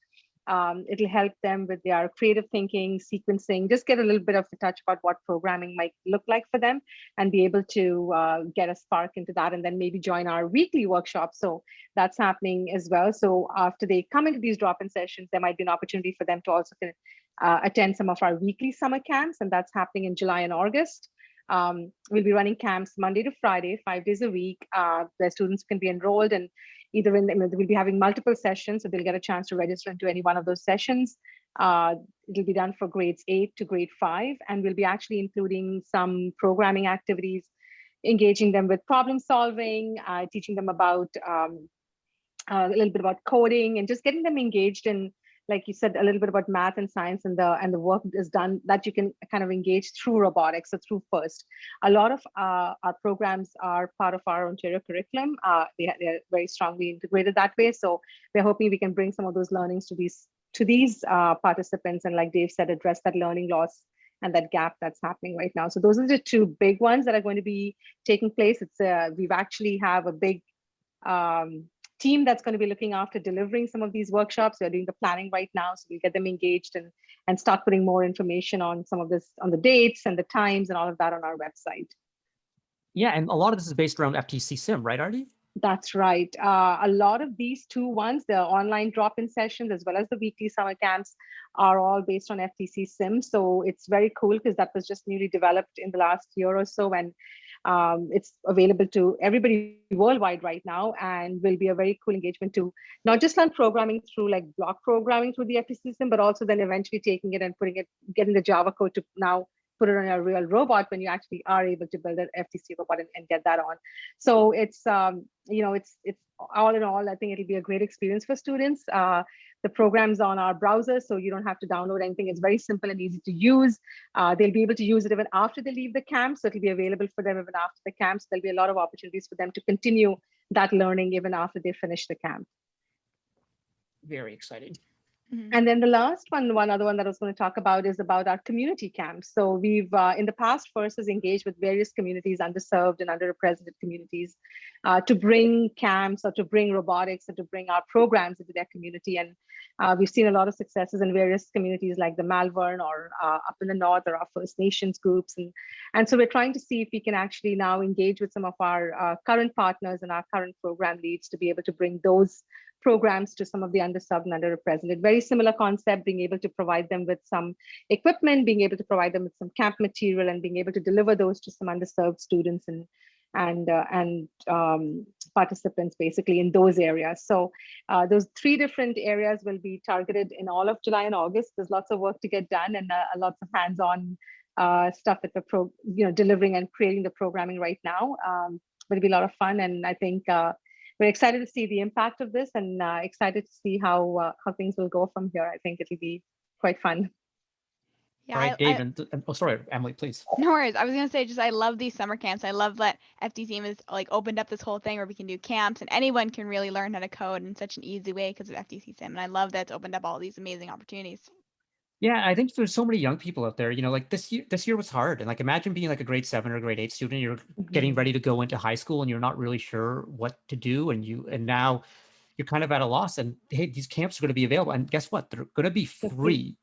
It'll help them with their creative thinking, sequencing, just get a little bit of a touch about what programming might look like for them, and be able to get a spark into that, and then maybe join our weekly workshop. So that's happening as well. So after they come into these drop-in sessions, there might be an opportunity for them to also attend some of our weekly summer camps, and that's happening in July and August. We'll be running camps Monday to Friday, 5 days a week, where students can be enrolled, and either we'll be having multiple sessions, so they'll get a chance to register into any one of those sessions. It'll be done for grades 8 to grade 5, and we'll be actually including some programming activities, engaging them with problem solving, teaching them about a little bit about coding, and just getting them engaged in, like you said, a little bit about math and science, and the work is done that you can kind of engage through robotics or through FIRST. A lot of our programs are part of our Ontario curriculum. They're very strongly integrated that way. So we're hoping we can bring some of those learnings to these participants, and like Dave said, address that learning loss and that gap that's happening right now. So those are the 2 big ones that are going to be taking place. We've actually have a big team that's going to be looking after delivering some of these workshops. We're doing the planning right now, so we'll get them engaged and start putting more information on some of this, on the dates and the times and all of that on our website. Yeah, and a lot of this is based around FTC Sim, right, Arti? That's right. A lot of these two ones, the online drop-in sessions as well as the weekly summer camps, are all based on FTC Sim. So it's very cool because that was just newly developed in the last year or so, and it's available to everybody worldwide right now, and will be a very cool engagement to not just learn programming through like block programming through the FTC Sim, but also then eventually taking it and getting the Java code to now put it on a real robot when you actually are able to build an FTC robot and get that on. So it's, it's all in all, I think it'll be a great experience for students. The program's on our browser, so you don't have to download anything. It's very simple and easy to use. They'll be able to use it even after they leave the camp. So it'll be available for them even after the camp. So there'll be a lot of opportunities for them to continue that learning even after they finish the camp. Very exciting. And then the last one other one that I was going to talk about is about our community camps. So we've in the past FRC has engaged with various communities, underserved and underrepresented communities, to bring camps or to bring robotics or to bring our programs into their community. And we've seen a lot of successes in various communities like the Malvern or up in the north, or our First Nations groups. And so we're trying to see if we can actually now engage with some of our current partners and our current program leads to be able to bring those programs to some of the underserved and underrepresented. Very similar concept, being able to provide them with some equipment, being able to provide them with some camp material, and being able to deliver those to some underserved students and participants basically in those areas. So those 3 different areas will be targeted in all of July and August. There's lots of work to get done and lots of hands-on stuff that we're delivering and creating the programming right now. But it'll be a lot of fun, and I think we're excited to see the impact of this, and excited to see how things will go from here. I think it'll be quite fun. Yeah, All right, Dave, and oh, sorry, Emily, please. No worries. I was gonna say, I love these summer camps. I love that FTC has like opened up this whole thing where we can do camps and anyone can really learn how to code in such an easy way because of FTC Sim. And I love that it's opened up all these amazing opportunities. Yeah, I think there's so many young people out there, like this year was hard. And like, imagine being like a grade 7 or grade 8 student, you're getting ready to go into high school and you're not really sure what to do. And now you're kind of at a loss, and hey, these camps are going to be available. And guess what? They're going to be free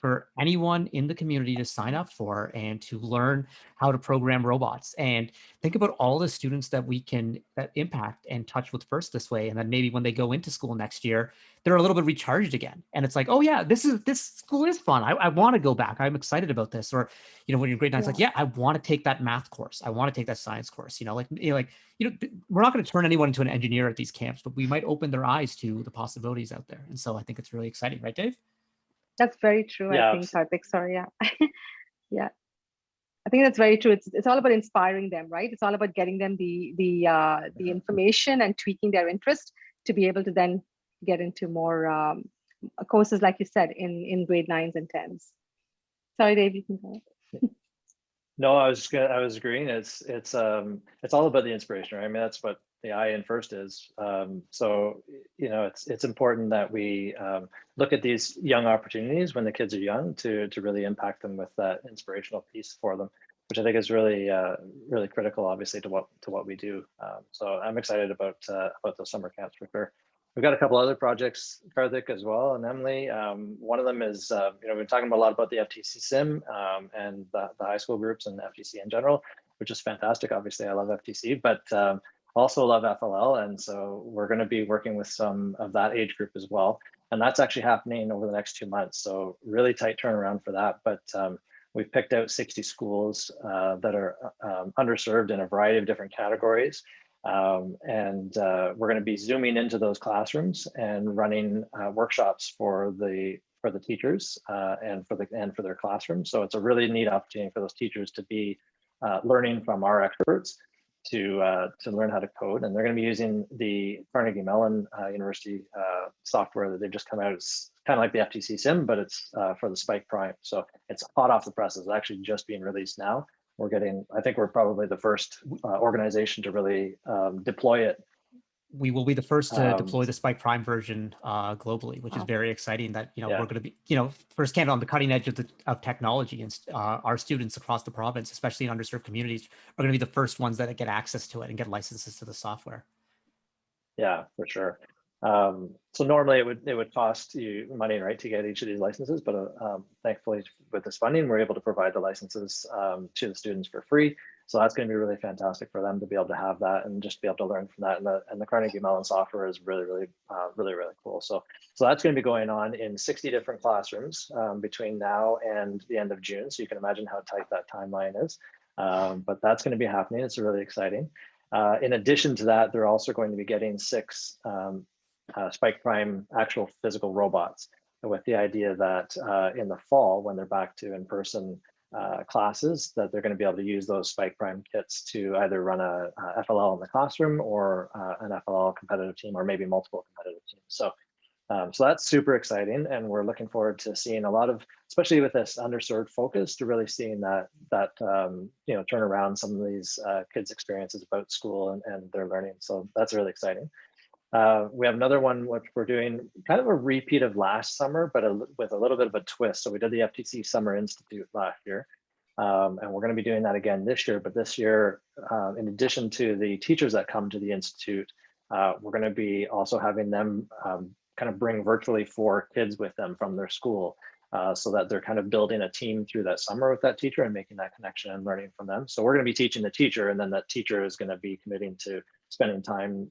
for anyone in the community to sign up for and to learn how to program robots. And think about all the students that we can impact and touch with FRC this way. And then maybe when they go into school next year, they're a little bit recharged again. And it's like, oh yeah, this school is fun. I want to go back. I'm excited about this. Or, when you're grade 9, it's like, yeah, I want to take that math course. I want to take that science course. We're not going to turn anyone into an engineer at these camps, but we might open their eyes to the possibilities out there. And so I think it's really exciting, right, Dave? That's very true. Yeah. I think, Karthik, sorry. Yeah. Yeah. I think that's very true. It's all about inspiring them, right? It's all about getting them the information and tweaking their interest to be able to then get into more courses, like you said, in grade 9s and 10s. Sorry, Dave, you can go. No, I was agreeing. It's all about the inspiration, right? I mean, that's what the I in FRC is. So it's important that we look at these young opportunities when the kids are young to really impact them with that inspirational piece for them, which I think is really really critical, obviously, to what we do. So I'm excited about those summer camps for sure. We've got a couple other projects, Karthik, as well, and Emily. One of them is, we've been talking a lot about the FTC Sim and the high school groups and the FTC in general, which is fantastic. Obviously, I love FTC, but also love FLL. And so we're going to be working with some of that age group as well. And that's actually happening over the next 2 months. So really tight turnaround for that. But we've picked out 60 schools that are underserved in a variety of different categories. And we're going to be zooming into those classrooms and running workshops for the teachers and for their classrooms. So it's a really neat opportunity for those teachers to be learning from our experts to learn how to code. And they're going to be using the Carnegie Mellon University software that they've just come out. It's kind of like the FTC Sim, but it's for the Spike Prime. So it's hot off the presses. It's actually just being released now. I think we're probably the first organization to really deploy it. We will be the first to deploy the Spike Prime version globally, which is very exciting that, we're going to be, first Canada on the cutting edge of technology, and our students across the province, especially in underserved communities, are going to be the first ones that get access to it and get licenses to the software. Yeah, for sure. So normally it would cost you money, right, to get each of these licenses, but thankfully with this funding, we're able to provide the licenses to the students for free. So that's going to be really fantastic for them to be able to have that and just be able to learn from that. And the Carnegie Mellon software is really cool. So that's going to be going on in 60 different classrooms between now and the end of June. So you can imagine how tight that timeline is. But that's going to be happening. It's really exciting. In addition to that, they're also going to be getting 6 Spike Prime actual physical robots, with the idea that in the fall, when they're back to in-person classes, that they're going to be able to use those Spike Prime kits to either run a FLL in the classroom or an FLL competitive team, or maybe multiple competitive teams. So that's super exciting, and we're looking forward to seeing a lot of, especially with this underserved focus, to really seeing that turn around some of these kids' experiences about school and their learning. So that's really exciting. We have another one which we're doing kind of a repeat of last summer, but with a little bit of a twist. So we did the FTC Summer Institute last year, and we're going to be doing that again this year. But this year, in addition to the teachers that come to the Institute, we're going to be also having them kind of bring virtually 4 kids with them from their school, so that they're kind of building a team through that summer with that teacher and making that connection and learning from them. So we're going to be teaching the teacher, and then that teacher is going to be committing to spending time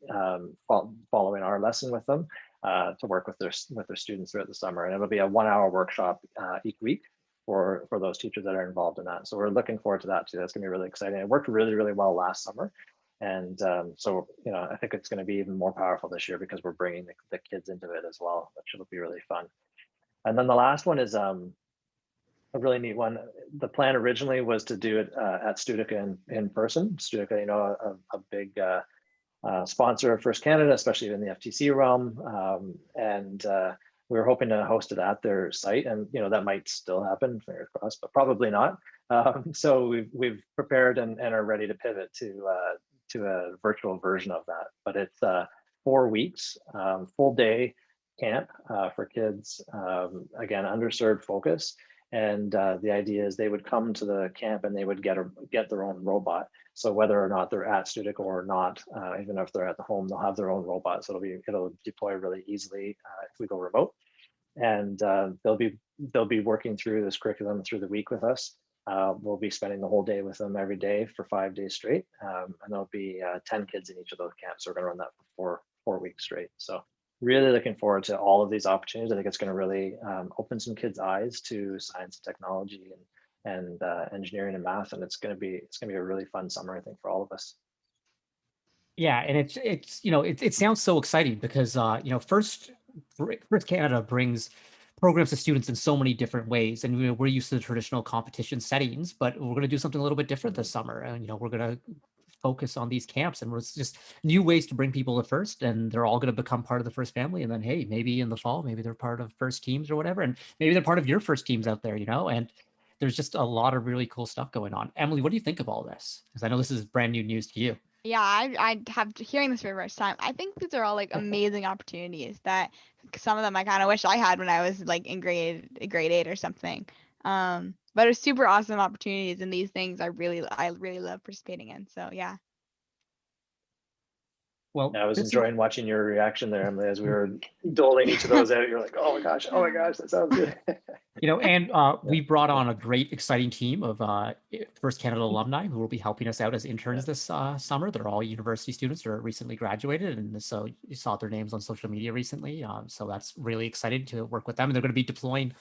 following our lesson with them to work with their students throughout the summer. And it'll be a 1-hour workshop each week for those teachers that are involved in that. So we're looking forward to that too. That's going to be really exciting. It worked really well last summer. And so, I think it's going to be even more powerful this year because we're bringing the kids into it as well, which will be really fun. And then the last one is a really neat one. The plan originally was to do it at Studica in person. Studica, a big sponsor of FRC Canada, especially in the FTC realm. And we were hoping to host it at their site, and that might still happen, fingers crossed, but probably not. So we've prepared and are ready to pivot to a virtual version of that. But it's 4 weeks, full day camp for kids, again, underserved focus. And the idea is they would come to the camp and they would get their own robot. So whether or not they're at Studica or not, even if they're at the home, they'll have their own robot. So it'll deploy really easily if we go remote. And they'll be working through this curriculum through the week with us. We'll be spending the whole day with them every day for 5 days straight. And there'll be 10 kids in each of those camps. So we're going to run that for 4 weeks straight. So really looking forward to all of these opportunities. I think it's going to really open some kids' eyes to science and technology and engineering and math, and it's going to be a really fun summer, I think, for all of us. Yeah, and it sounds so exciting because FRC Canada brings programs to students in so many different ways, and we're used to the traditional competition settings, but we're going to do something a little bit different this summer, and we're going to focus on these camps, and it's just new ways to bring people to FRC, and they're all going to become part of the FRC family. And then, hey, maybe in the fall, maybe they're part of FRC teams or whatever, and maybe they're part of your FRC teams out there, and there's just a lot of really cool stuff going on. Emily, what do you think of all this? Because I know this is brand new news to you. Yeah, I have hearing this for the first time. I think these are all like amazing opportunities that some of them I kind of wish I had when I was like in grade 8 or something. But it's super awesome opportunities, and these things I really love participating in. So yeah. Well, I was enjoying watching your reaction there, Emily, as we were doling each of those out. You're like, oh my gosh, that sounds good. And we brought on a great, exciting team of FRC Canada alumni who will be helping us out as interns this summer. They're all university students who are recently graduated, and so you saw their names on social media recently. So that's really exciting to work with them, and they're going to be deploying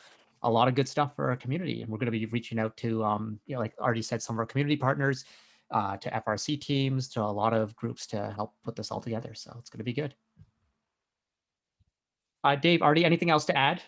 a lot of good stuff for our community. And we're going to be reaching out to, like Arti said, some of our community partners, to FRC teams, to a lot of groups to help put this all together. So it's going to be good. Dave, Arti, anything else to add?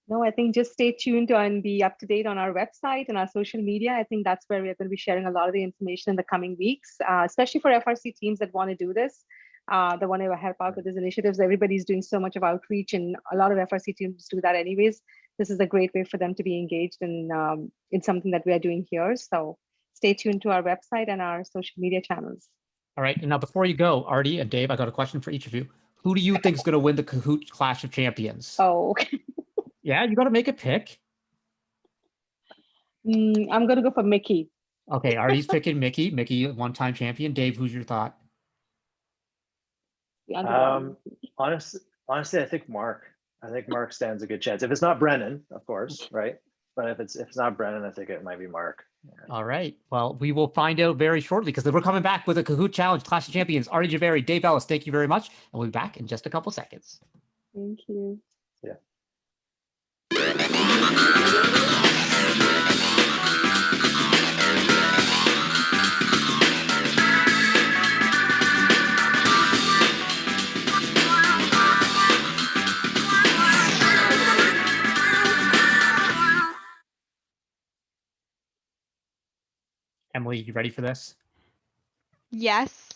No, I think just stay tuned and be up to date on our website and our social media. I think that's where we're going to be sharing a lot of the information in the coming weeks, especially for FRC teams that want to do this, that want to help out with these initiatives. Everybody's doing so much of outreach, and a lot of FRC teams do that anyways. This is a great way for them to be engaged in something that we are doing here. So stay tuned to our website and our social media channels. All right. And now, before you go, Arti and Dave, I got a question for each of you. Who do you think is going to win the Kahoot Clash of Champions? Oh, yeah, you got to make a pick. I'm going to go for Miki. Okay, Arti's picking Miki. Miki, one-time champion. Dave, who's your thought? The underdog. Honestly, I think Mark. I think Mark stands a good chance. If it's not Brennan, of course, right? But if it's not Brennan, I think it might be Mark. All right. Well, we will find out very shortly because we're coming back with a Kahoot Challenge, Clash of Champions. Arti Javeri, Dave Ellis, thank you very much. And we'll be back in just a couple seconds. Thank you. Yeah. Emily, you ready for this? Yes.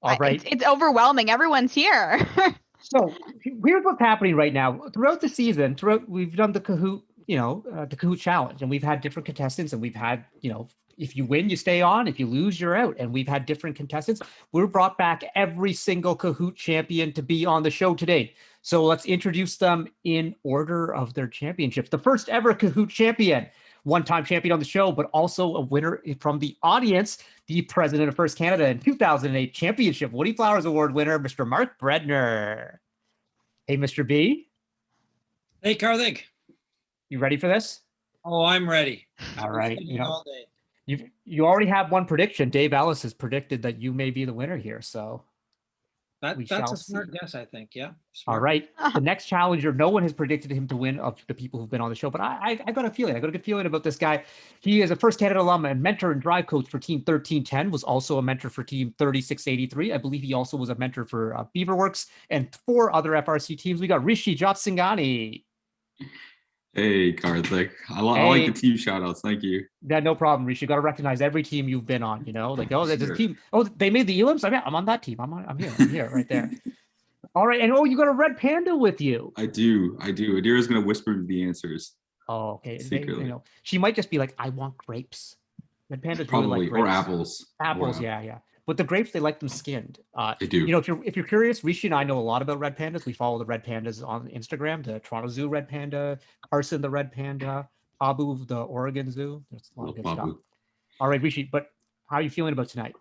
All right. It's overwhelming. Everyone's here. So here's what's happening right now. Throughout the season, we've done the Kahoot, the Kahoot Challenge, and we've had different contestants, and we've had, if you win, you stay on. If you lose, you're out. And we've had different contestants. We're brought back every single Kahoot champion to be on the show today. So let's introduce them in order of their championships. The first ever Kahoot champion, one-time champion on the show, but also a winner from the audience, the president of FRC Canada in 2008 championship Woodie Flowers Award winner, Mr. Mark Breadner. Hey, Mr. B. Hey, Karthik. You ready for this? Oh, I'm ready. All right. All day. You already have one prediction. Dave Ellis has predicted that you may be the winner here. So That's a smart guess, I think. Yeah. Smart. All right. The next challenger, no one has predicted him to win of the people who've been on the show, but I got a feeling. I got a good feeling about this guy. He is a FRC Canada alum and mentor and drive coach for Team 1310, was also a mentor for Team 3683. I believe he also was a mentor for Beaverworks and 4 other FRC teams. We got Rishi Jotsinghani. Hey, Karthik. I like the team shout outs. Thank you. Yeah, no problem, Rishi. You got to recognize every team you've been on, like, oh, there's a team. Oh, they made the Elims. I'm on that team. I'm here, right there. All right. And you got a red panda with you. I do. Adira's going to whisper the answers. Oh, okay. Secretly. She might just be like, I want grapes. Red pandas Probably, really like grapes. or apples. Apples, yeah. But the grapes, they like them skinned. They do. If you're curious, Rishi and I know a lot about red pandas. We follow the red pandas on Instagram, the Toronto Zoo red panda, Carson the red panda, Pabu the Oregon Zoo. There's a lot of good stuff. All right, Rishi, but how are you feeling about tonight?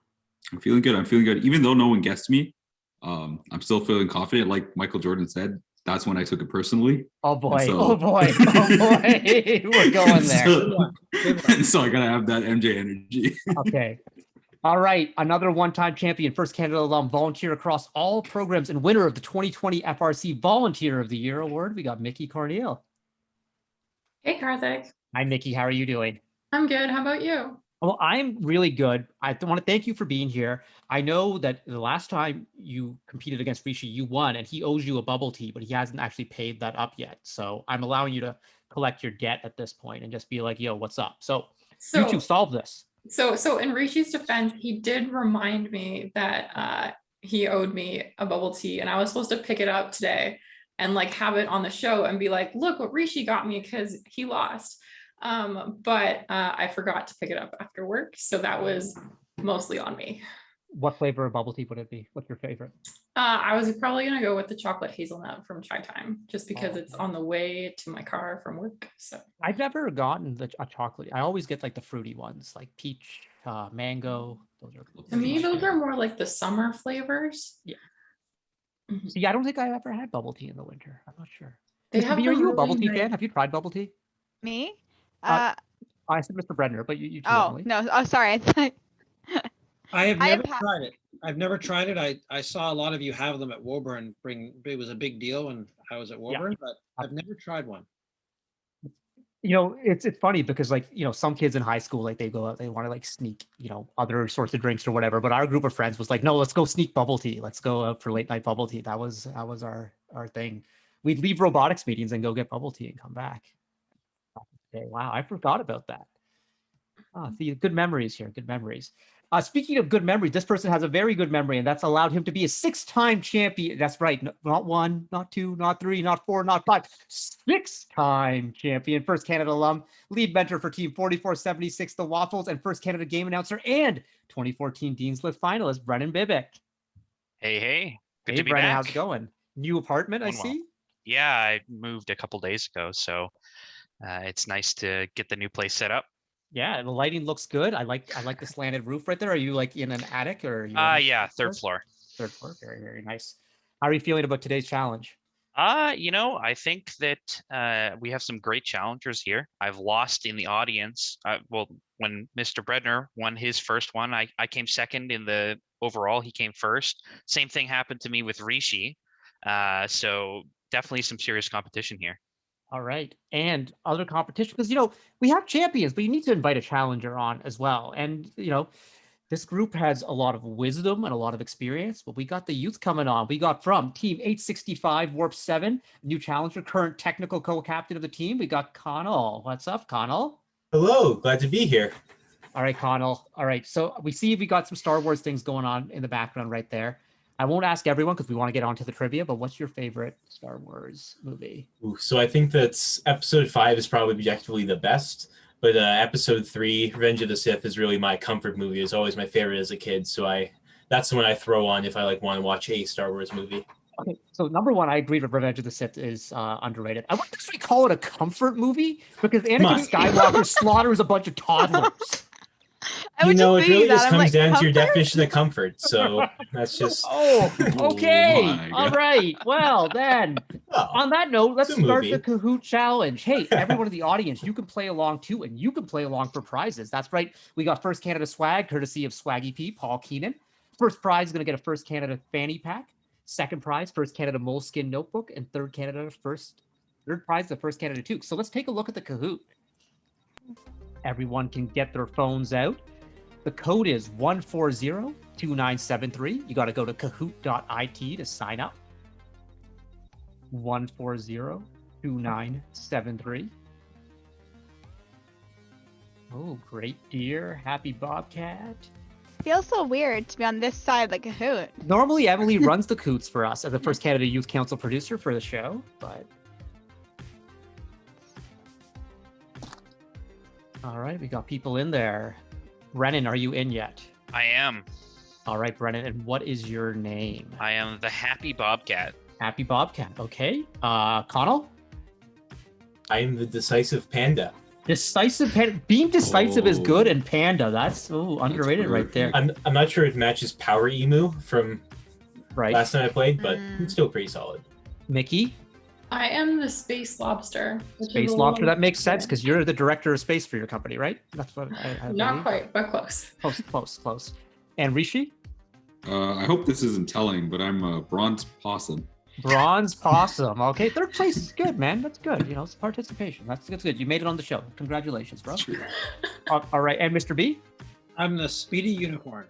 I'm feeling good. Even though no one guessed me, I'm still feeling confident. Like Michael Jordan said, that's when I took it personally. Oh boy, oh boy. We're going there. So I gotta have that MJ energy. Okay. All right, another one-time champion, FRC Canada Alum, volunteer across all programs, and winner of the 2020 FRC Volunteer of the Year award. We got Miki Corneil. Hey, Karthik. Hi, Miki. How are you doing? I'm good. How about you? Well, I'm really good. I want to thank you for being here. I know that the last time you competed against Rishi, you won, and he owes you a bubble tea, but he hasn't actually paid that up yet. So I'm allowing you to collect your debt at this point and just be like, yo, what's up? So you two solve this. So in Rishi's defense, he did remind me that he owed me a bubble tea, and I was supposed to pick it up today and like have it on the show and be like, look what Rishi got me because he lost. But I forgot to pick it up after work, so that was mostly on me. What flavor of bubble tea would it be? What's your favorite? I was probably gonna go with the chocolate hazelnut from Chai Time, just because it's on the way to my car from work. So I've never gotten a chocolate. I always get like the fruity ones, like peach, mango. To me, those are more like the summer flavors. Yeah. See, I don't think I ever had bubble tea in the winter. I'm not sure. They Mr. B, are you a bubble tea fan? Have you tried bubble tea? Me? I said Mr. Brenner, but you Oh, no. Oh, sorry. I have never tried it. I've never tried it. I saw a lot of you have them at Woburn. It was a big deal when I was at Woburn, but I've never tried one. It's funny because some kids in high school, like they go out, they want to like sneak, other sorts of drinks or whatever. But our group of friends was like, no, let's go sneak bubble tea. Let's go out for late night bubble tea. That was our thing. We'd leave robotics meetings and go get bubble tea and come back. Okay, wow, I forgot about that. See, good memories here. Good memories. Speaking of good memories, this person has a very good memory, and that's allowed him to be a 6-time champion. That's right. Not 1, not 2, not 3, not 4, not 5. 6-time champion, FRC Canada alum, lead mentor for Team 4476, the Waffles, and FRC Canada game announcer, and 2014 Dean's List finalist, Brennan Bibic. Hey. Good to be Brennan, back. how's it going? New apartment, I see? Yeah, I moved a couple days ago, so it's nice to get the new place set up. Yeah, the lighting looks good. I like the slanted roof right there. Are you like in an attic or? Yeah, third floor. Third floor, very, very nice. How are you feeling about today's challenge? I think that we have some great challengers here. I've lost in the audience. Well, when Mr. Breadner won his first one, I came second in the overall. He came first. Same thing happened to me with Rishi. So definitely some serious competition here. All right. And other competition, because, we have champions, but you need to invite a challenger on as well. And, this group has a lot of wisdom and a lot of experience, but we got the youth coming on. We got from Team 865 Warp 7, new challenger, current technical co-captain of the team. We got Connell. What's up, Connell? Hello, glad to be here. All right, Connell. All right, so we see we got some Star Wars things going on in the background right there. I won't ask everyone because we want to get on to the trivia, but what's your favorite Star Wars movie? So I think that episode 5 is probably objectively the best. But episode 3, Revenge of the Sith, is really my comfort movie. It's always my favorite as a kid. So that's the one I throw on if I want to watch a Star Wars movie. Okay, so number one, I agree with Revenge of the Sith is underrated. I wouldn't actually call it a comfort movie because Anakin Skywalker slaughters a bunch of toddlers. It really just comes down to your definition of comfort. So that's just. Okay. All right. Well, then, on that note, let's start the Kahoot challenge. Hey, everyone in the audience, you can play along too, and you can play along for prizes. That's right. We got First Canada swag, courtesy of Swaggy P, Paul Keenan. First prize is going to get a First Canada fanny pack. Second prize, First Canada moleskin notebook, and third prize, the First Canada toque. So let's take a look at the Kahoot. Everyone can get their phones out. The code is 1402973. You got to go to kahoot.it to sign up. 1402973. Oh, great deer. Happy Bobcat. Feels so weird to be on this side like Kahoot. Normally, Emily runs the Kahoots for us as the First Canada Youth Council producer for the show, but. All right, we got people in there. Brennan, are you in yet? I am. All right, Brennan, and what is your name? I am the Happy Bobcat. Happy Bobcat, okay. Connell? I am the Decisive Panda. Decisive Panda. Being decisive is good, and Panda, that's underrated right there. I'm not sure it matches Power Emu from last time I played, but it's still pretty solid. Miki? I am the Space Lobster. Space Lobster, that makes sense because you're the director of space for your company, right? That's what I Not quite, but close. Close. And Rishi? I hope this isn't telling, but I'm a Bronze Possum. Bronze Possum. Okay, third place is good, man. That's good. It's participation. That's good. You made it on the show. Congratulations, bro. All right, and Mr. B? I'm the Speedy Unicorn.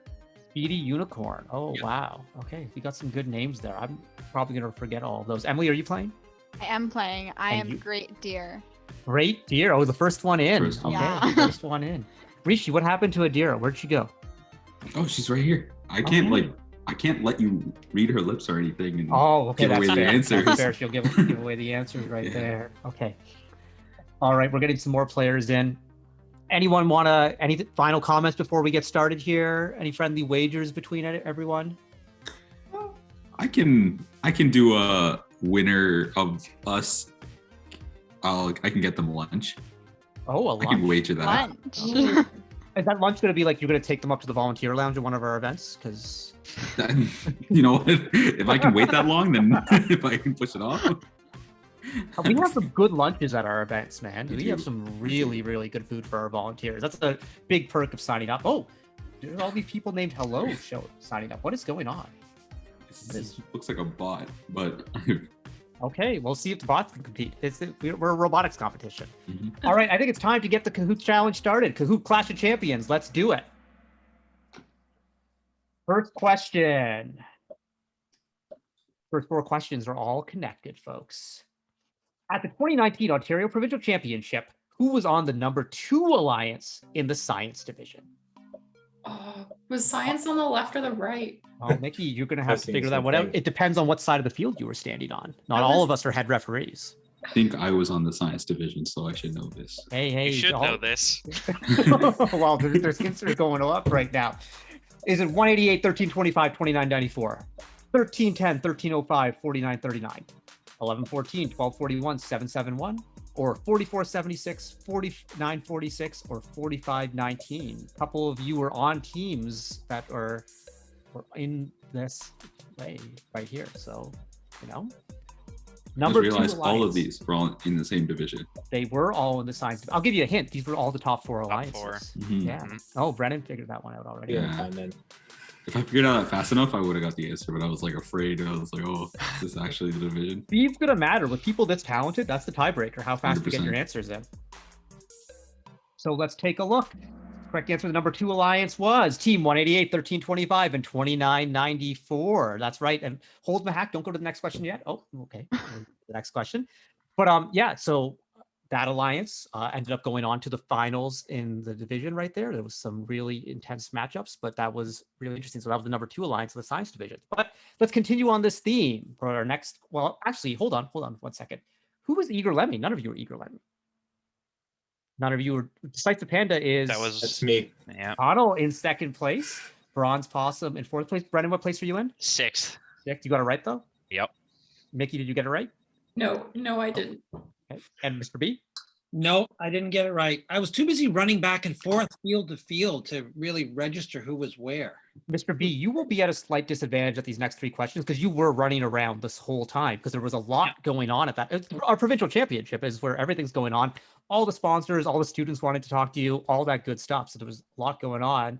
Speedy Unicorn. Oh, wow. Okay, you got some good names there. I'm probably going to forget all of those. Emily, are you playing? I am playing. I am Great Deer. Great Deer. Oh, the first one in. First one in. Rishi, what happened to Adira? Where'd she go? Oh, she's right here. I can't let you read her lips or anything and give away the answers. That's fair. She'll give away the answers right there. Okay. All right, we're getting some more players in. Anyone want any final comments before we get started here? Any friendly wagers between everyone? I can do a winner of us. I can get them lunch. Oh, a lunch. I can wager that. Lunch. Is that lunch going to be like you're going to take them up to the volunteer lounge at one of our events? Because you know, if I can wait that long, then if I can push it off. We have some good lunches at our events, man. We have some really, really good food for our volunteers. That's a big perk of signing up. Oh, there's all these people named Hello signing up. What is going on? This looks like a bot, but okay, we'll see if the bots can compete. We're a robotics competition. Mm-hmm. All right, I think it's time to get the Kahoot challenge started. Kahoot Clash of Champions. Let's do it. First question. First 4 questions are all connected, folks. At the 2019 Ontario Provincial Championship, who was on the number 2 alliance in the science division? Was science on the left or the right? Oh, Miki, you're going to have to figure that one out. It depends on what side of the field you were standing on. Not all of us are head referees. I think I was on the science division, so I should know this. Hey, you should know this. Well, there's answers going up right now. Is it 188, 1325, 2994, 1310, 1305, 4939, 1114, 1241, 771, or 4476, 4946, or 4519? A couple of you were on teams that were in this way right here. So, you know, I number just two realized all of alliance. these were all in the same division. They were all in the science. I'll give you a hint. These were all the top four Top alliances. four. Mhm. Yeah. Oh, Brennan figured that one out already. Yeah, fine then. If I figured out that fast enough, I would have got the answer, but I was like afraid. I was like, oh, is this actually the division? Speed's gonna matter with people that's talented. That's the tiebreaker. How fast you get your 100%. answers in. So let's take a look. Correct answer. The number two alliance was Team 188, 1325, and 2994. That's right. And hold my hack. Don't go to the next question yet. Oh, okay. The next question. But yeah. So that alliance ended up going on to the finals in the division right there. There was some really intense matchups, but that was really interesting. So that was the number two alliance of the science division. But let's continue on this theme for our next. Well, actually, hold on 1 second. Who was Eager Lemmy? None of you were Eager Lemmy. None of you were. Despite the Panda is. That's me. Yeah. Connell in second place. Bronze Possum in fourth place. Brennan, what place are you in? Sixth. Sixth. You got it right though. Yep. Mickey, did you get it right? No, I didn't. Okay. And Mr. B? No, I didn't get it right. I was too busy running back and forth field to field to really register who was where. Mr. B, you will be at a slight disadvantage at these next three questions because you were running around this whole time because there was a lot going on at that. Our provincial championship is where everything's going on. All the sponsors, all the students wanted to talk to you, all that good stuff. So there was a lot going on.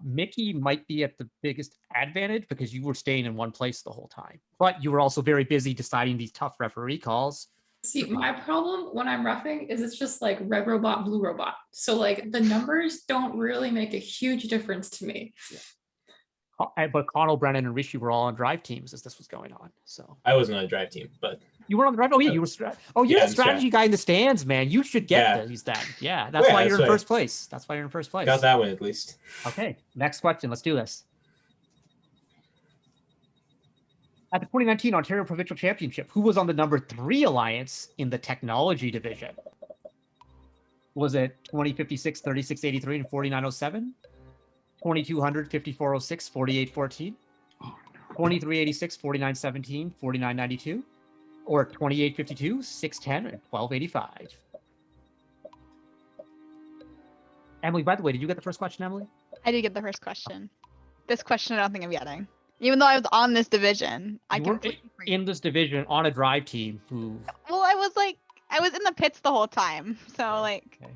Mickey might be at the biggest advantage because you were staying in one place the whole time, but you were also very busy deciding these tough referee calls. See, my problem when I'm roughing is it's just like red robot, blue robot. So like the numbers don't really make a huge difference to me. But Connell, Brennan, and Rishi were all on drive teams as this was going on. So I wasn't on a drive team, but you were on the drive. Oh yeah, you were. You're Yeah, the strategy guy in the stands, man. You should get these then. Yeah, that's Yeah, why that's you're in right. first place. That's why you're in first place. got that one at least. Okay, next question. Let's do this. At the 2019 Ontario Provincial Championship, who was on the number 3 alliance in the technology division? Was it 2056, 3683, and 4907? 2200, 5406, 4814? 2386, 4917, 4992? Or 2852, 610, and 1285? Emily, by the way, did you get the first question, Emily? I did get the first question. This question I don't think I'm getting. Even though I was on this division, I You were completely forgot. in this division on a drive team who. Well, I was in the pits the whole time. So like. Okay.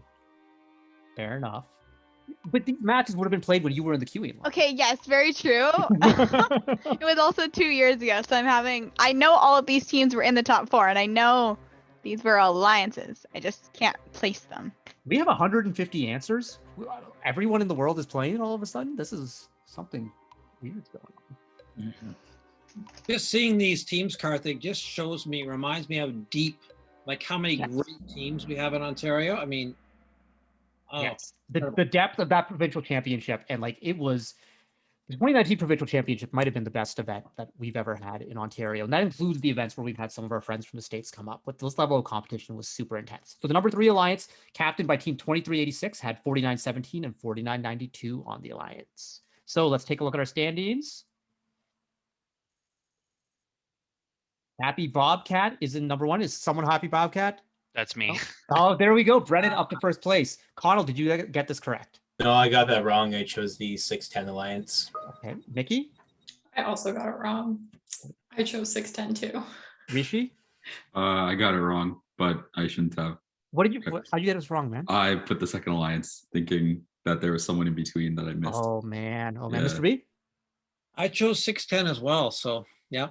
Fair enough. But these matches would have been played when you were in the queuing line. Okay, yes, very true. It was also 2 years ago, so I know all of these teams were in the top 4, and I know these were all alliances. I just can't place them. We have 150 answers. Everyone in the world is playing all of a sudden. This is something weird going on. Just seeing these teams, Karthik, just reminds me how deep, like how many great teams we have in Ontario. I mean, yes, the depth of that provincial championship, and like it was, the 2019 provincial championship might have been the best event that we've ever had in Ontario, and that includes the events where we've had some of our friends from the States come up. But this level of competition was super intense. So the number 3 alliance, captained by Team 2386, had 4917 and 4992 on the alliance. So let's take a look at our standings. Happy Bobcat is in number 1. Is someone happy Bobcat? That's me. Oh, there we go. Brennan up to first place. Connell, did you get this correct? No, I got that wrong. I chose the 610 alliance. Okay. Mickey? I also got it wrong. I chose 610 too. Rishi? I got it wrong, but I shouldn't have. How'd you get this wrong, man? I put the second alliance thinking that there was someone in between that I missed. Oh man. Yeah. Mr. B? I chose 610 as well. So yeah.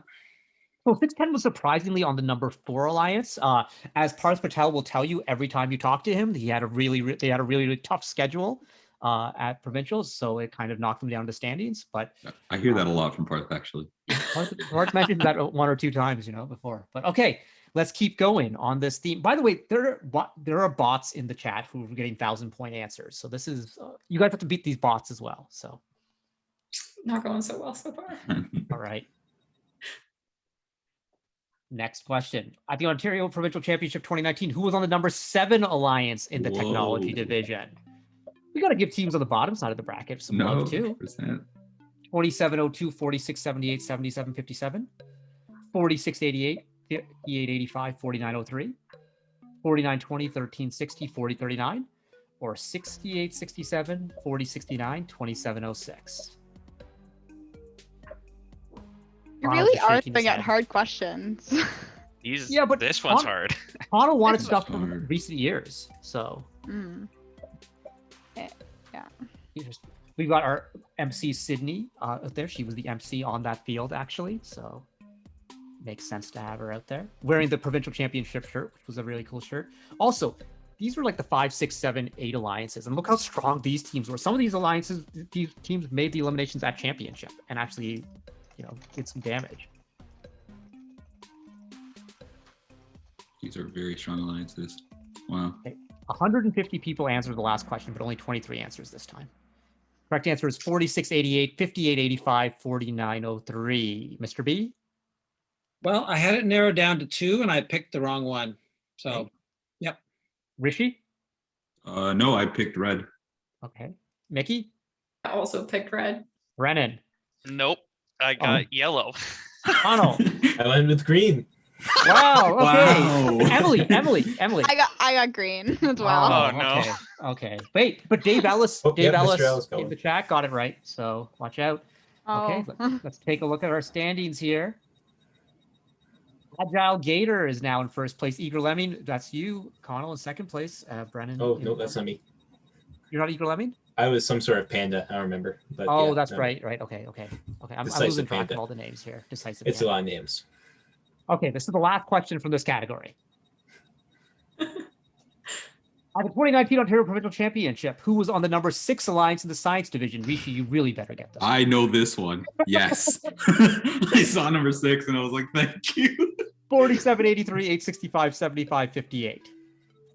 Well, 610 was surprisingly on the number 4 alliance. As Parth Patel will tell you every time you talk to him, they had a really tough schedule at provincials, so it kind of knocked them down to standings. But I hear that a lot from Parth, actually. Parth mentioned that 1 or 2 times, before. But okay, let's keep going on this theme. By the way, there are bots in the chat who are getting 1,000-point answers. So this is you guys have to beat these bots as well. So Not going so well so far. all right. Next question. At the Ontario Provincial Championship 2019, who was on the number 7 alliance in the technology division? We got to give teams on the bottom side of the bracket some love too. 2702, 4678, 7757, 4688, 5885, 4903, 4920, 1360, 4039, or 6867, 4069, 2706. You Connell's really just are shaking his throwing out head. hard questions. Yeah, but this one's Con- hard. Connell wanted This stuff one's from hard. recent years, so Yeah. we've got our MC Sydney out there. She was the MC on that field, actually, so makes sense to have her out there wearing the provincial championship shirt, which was a really cool shirt. Also, these were like the 5, 6, 7, 8 alliances, and look how strong these teams were. Some of these alliances, these teams made the eliminations at championship and actually, did some damage. These are very strong alliances. Wow. 150 people answered the last question, but only 23 answers this time. Correct answer is 4688, 5885, 4903. Mr. B? Well, I had it narrowed down to 2 and I picked the wrong one. So, Okay. yep. Rishi? No, I picked red. Okay. Mickey? I also picked red. Brennan? Nope. I got yellow. Connell? I went with green. Wow. Okay. Wow. Emily. I got green as well. Wow, Oh, no. Okay. Wait, but Dave Ellis, Oh, Dave yeah, Mr. Ellis Ellis in going. the chat got it right. So watch out. Okay, Oh. let's take a look at our standings here. Agile Gator is now in first place. Eager Lemming, that's you. Connell in second place. Brennan. Oh, in no, that's not me. You're not Eager Lemming? I was some sort of panda. I don't remember. But Oh, yeah, that's no. right. Okay. I'm Decisive losing track panda. of all the names here. Decisive. It's a Panda. lot of names. Okay, this is the last question from this category. At the 2019 Ontario Provincial Championship, who was on the number 6 alliance in the science division? Rishi, you really better get this. I know this one. Yes. I saw number 6 and I was like, thank you. 4783, 865, 75, 58.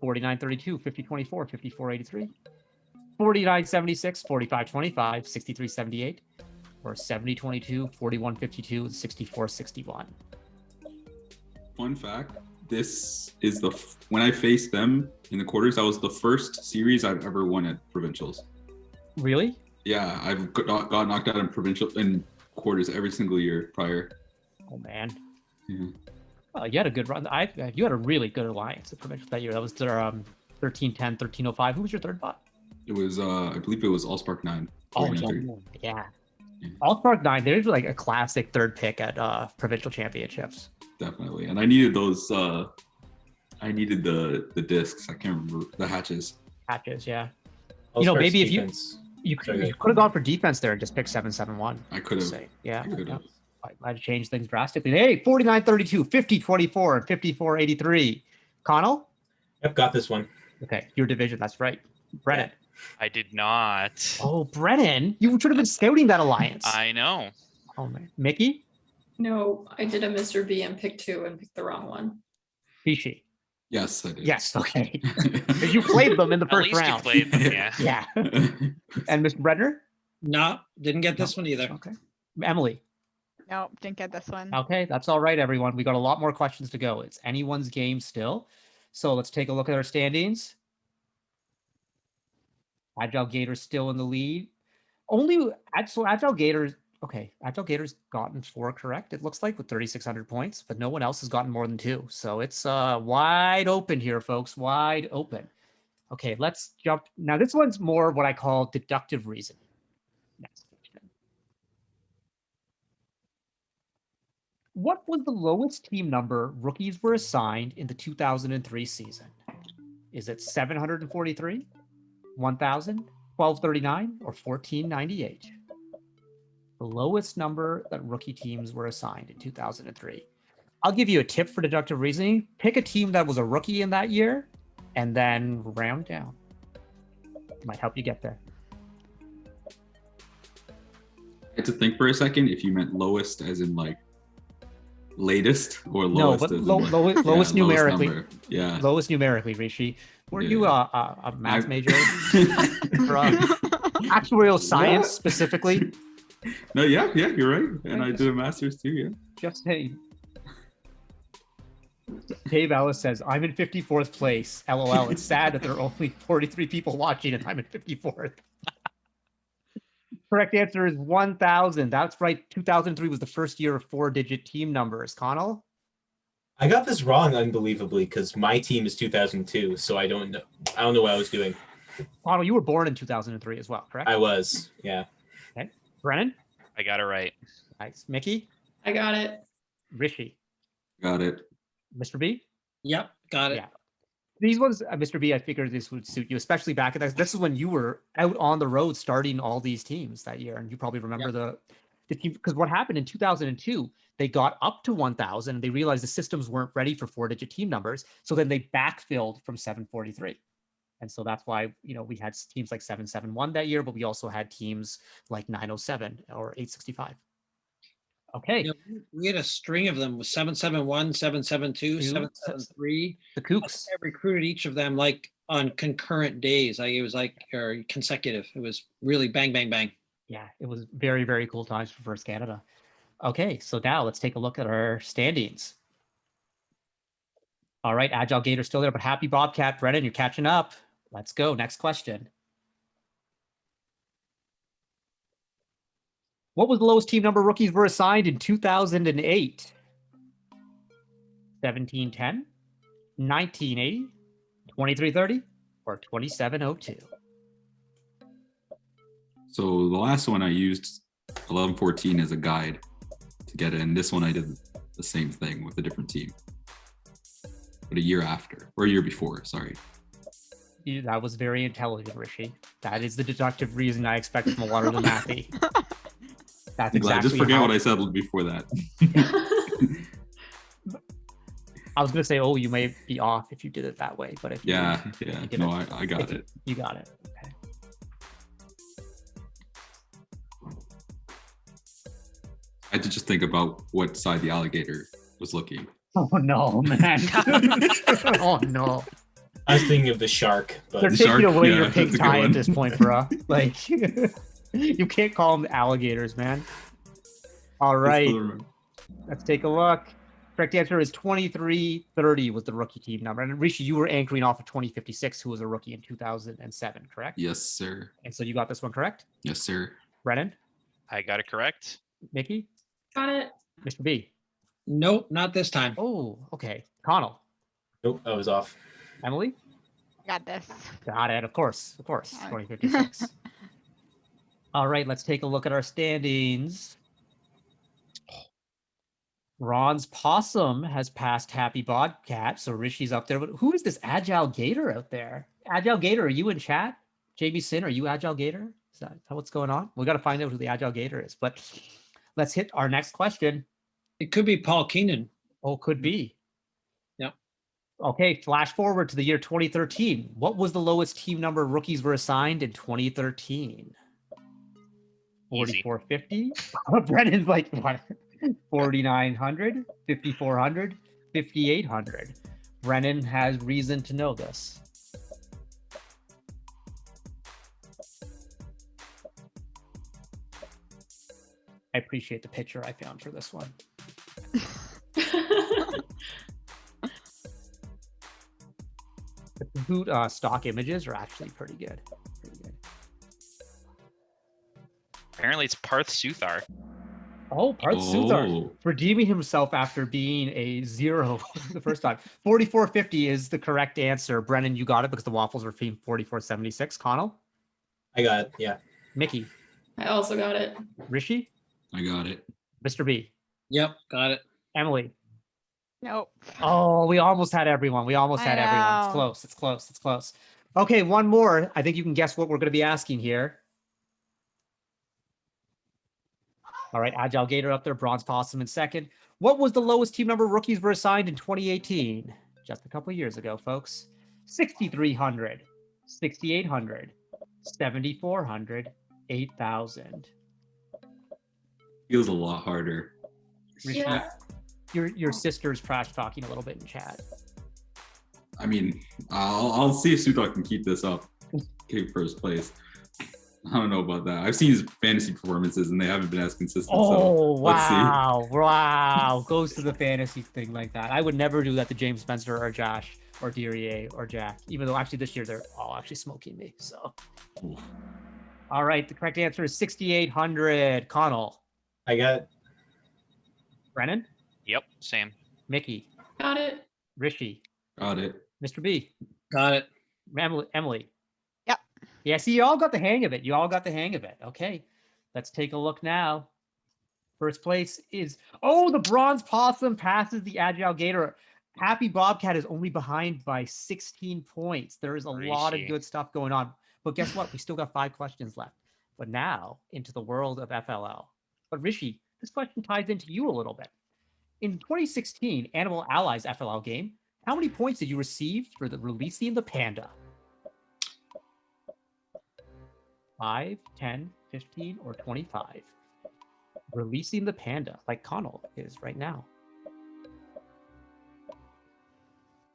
4932, 5024, 5483. 4976, 4525, 6378. Or 7022, 4152, 6461. Fun fact, this is when I faced them in the quarters, that was the first series I've ever won at provincials. Really? Yeah, I've got knocked out in quarters every single year prior. Oh, man. Yeah. You had a good run. You had a really good alliance at provincial that year. That was their 1310, 1305. Who was your third bot? It was, I believe it was Allspark 9. Oh, yeah. Allspark 9, they're like a classic third pick at provincial championships. Definitely. And I needed those, I needed the discs. I can't remember, the hatches. Hatches, yeah. Allspark's Maybe defense. if you could have gone for defense there and just picked 771. I could have. Yeah. I could have. Might have changed things drastically. Hey, 4932, 5024, and 5483. Connell? Yep, got this one. Okay, your division. That's right. Brennan. I did not. Oh, Brennan, you should have been scouting that alliance. I know. Oh, man. Mickey? No, I did a Mr. B and picked 2 and picked the wrong one. Fishy. Yes, I did. Yes, okay. Because you played them in the At first least round. you played them, yeah. Yeah. And Mr. Brenner? No, didn't get this one either. Okay. Emily? Nope, didn't get this one. Okay, that's all right, everyone. We got a lot more questions to go. It's anyone's game still. So let's take a look at our standings. Agile Gator's still in the lead. Agile Gator's gotten 4 correct, it looks like, with 3,600 points, but no one else has gotten more than 2. So it's wide open here, folks, wide open. Okay, let's jump. Now, this one's more what I call deductive reasoning. Next question. What was the lowest team number rookies were assigned in the 2003 season? Is it 743, 1,000, 1239, or 1498? The lowest number that rookie teams were assigned in 2003. I'll give you a tip for deductive reasoning. Pick a team that was a rookie in that year and then round down. Might help you get there. I had to think for a second if you meant lowest as in like latest or No, lowest but as in, lowest numerically. number. Yeah. Lowest numerically, Rishi. Were Yeah. you a math major? Or, actuarial science specifically? No, yeah, you're right. And I did a master's too, yeah. Just saying. Dave Ellis says, I'm in 54th place. LOL. It's sad that there are only 43 people watching and I'm in 54th. Correct answer is 1,000. That's right. 2003 was the first year of 4-digit team numbers. Connell? I got this wrong, unbelievably, because my team is 2002, so I don't know what I was doing. Connell, you were born in 2003 as well, correct? I was, yeah. Okay. Brennan? I got it right. Nice. Mickey? I got it. Rishi. Got it. Mr. B? Yep, got it. Yeah. These ones, Mr. B, I figured this would suit you, especially back at that. This is when you were out on the road starting all these teams that year. And you probably remember the team, because what happened in 2002, they got up to 1,000 and they realized the systems weren't ready for 4-digit team numbers. So then they backfilled from 743. And so that's why, we had teams like 771 that year, but we also had teams like 907 or 865. Okay. Yeah, we had a string of them with 771, 772, 773. The Kooks. I recruited each of them like on concurrent days. It was like consecutive. It was really bang, bang, bang. Yeah, it was very, very cool times for First Canada. Okay, so now let's take a look at our standings. All right, Agile Gator still there, but happy Bobcat. Brennan, you're catching up. Let's go. Next question. What was the lowest team number rookies were assigned in 2008? 1710, 1980, 2330, or 2702? So the last one I used 1114 as a guide to get it, and this one I did the same thing with a different team, but a year after, or a year before, sorry. That was very intelligent, Rishi. That is the deductive reason I expect from a lot of the mathy. That's exactly. Just forget what I said before that. I was gonna say, oh, you may be off if you did it that way, but if I got it. You got it. Okay. I had to just think about what side the alligator was looking. Oh no, man! Oh no! I was thinking of the shark, but they're taking away your pink tie at this point, bro. Like, you can't call them the alligators, man. All right, let's take a look. Correct answer is 2330 was the rookie team number. And Rishi, you were anchoring off of 2056, who was a rookie in 2007, correct? Yes, sir. And so you got this one correct? Yes, sir. Brennan? I got it correct. Miki? Got it. Mr. B? Nope, not this time. Oh, okay. Connell? Nope, I was off. Emily? Got this. Got it, of course, 2056. All right, let's take a look at our standings. Ron's Possum has passed Happy Bobcat, so Rishi's up there. But who is this Agile Gator out there? Agile Gator, are you in chat? Jamie Sin, are you Agile Gator? Is that what's going on? We got to find out who the Agile Gator is. But let's hit our next question. It could be Paul Keenan. Oh, could be. Yep. Okay, flash forward to the year 2013. What was the lowest team number rookies were assigned in 2013? 4450. Brennan's like, what? 4,900, 5,400, 5,800. Brennan has reason to know this. I appreciate the picture I found for this one. The Kahoot stock images are actually pretty good. Apparently it's Parth Suthar. Oh, Parth Suthar redeeming himself after being a 0 the first time. 4450 is the correct answer. Brennan, you got it because the waffles were themed 4476. Connell? I got it, yeah. Mickey? I also got it. Rishi? I got it. Mr. B? Yep, got it. Emily? Nope. Oh, we almost had everyone. It's close. It's close. Okay, one more. I think you can guess what we're going to be asking here. All right, Agile Gator up there, Bronze Possum in second. What was the lowest team number rookies were assigned in 2018? Just a couple of years ago, folks. 6,300, 6,800, 7,400, 8,000. Feels a lot harder. Yeah. Your sister's trash talking a little bit in chat. I mean, I'll see if Suthar can keep this up. Keep first place. I don't know about that. I've seen his fantasy performances and they haven't been as consistent. Oh, so wow. Let's see. Wow. Goes to the fantasy thing like that. I would never do that to James Spencer or Josh or Dirier or Jack, even though actually this year they're all actually smoking me. So, Oof. All right. The correct answer is 6,800. Connell. I got it. Brennan. Yep, same. Mickey. Got it. Rishi. Got it. Mr. B. Got it. Emily. Yep. Yeah, see, you all got the hang of it. Okay, let's take a look now. First place is, oh, the bronze possum passes the agile gator. Happy Bobcat is only behind by 16 points. There is a lot of Rishi. good stuff going on. But guess what? We still got 5 questions left. But now into the world of FLL. But Rishi, this question ties into you a little bit. In 2016 Animal Allies FLL game, how many points did you receive for releasing the panda? 5, 10, 15, or 25? Releasing the panda, like Connell is right now.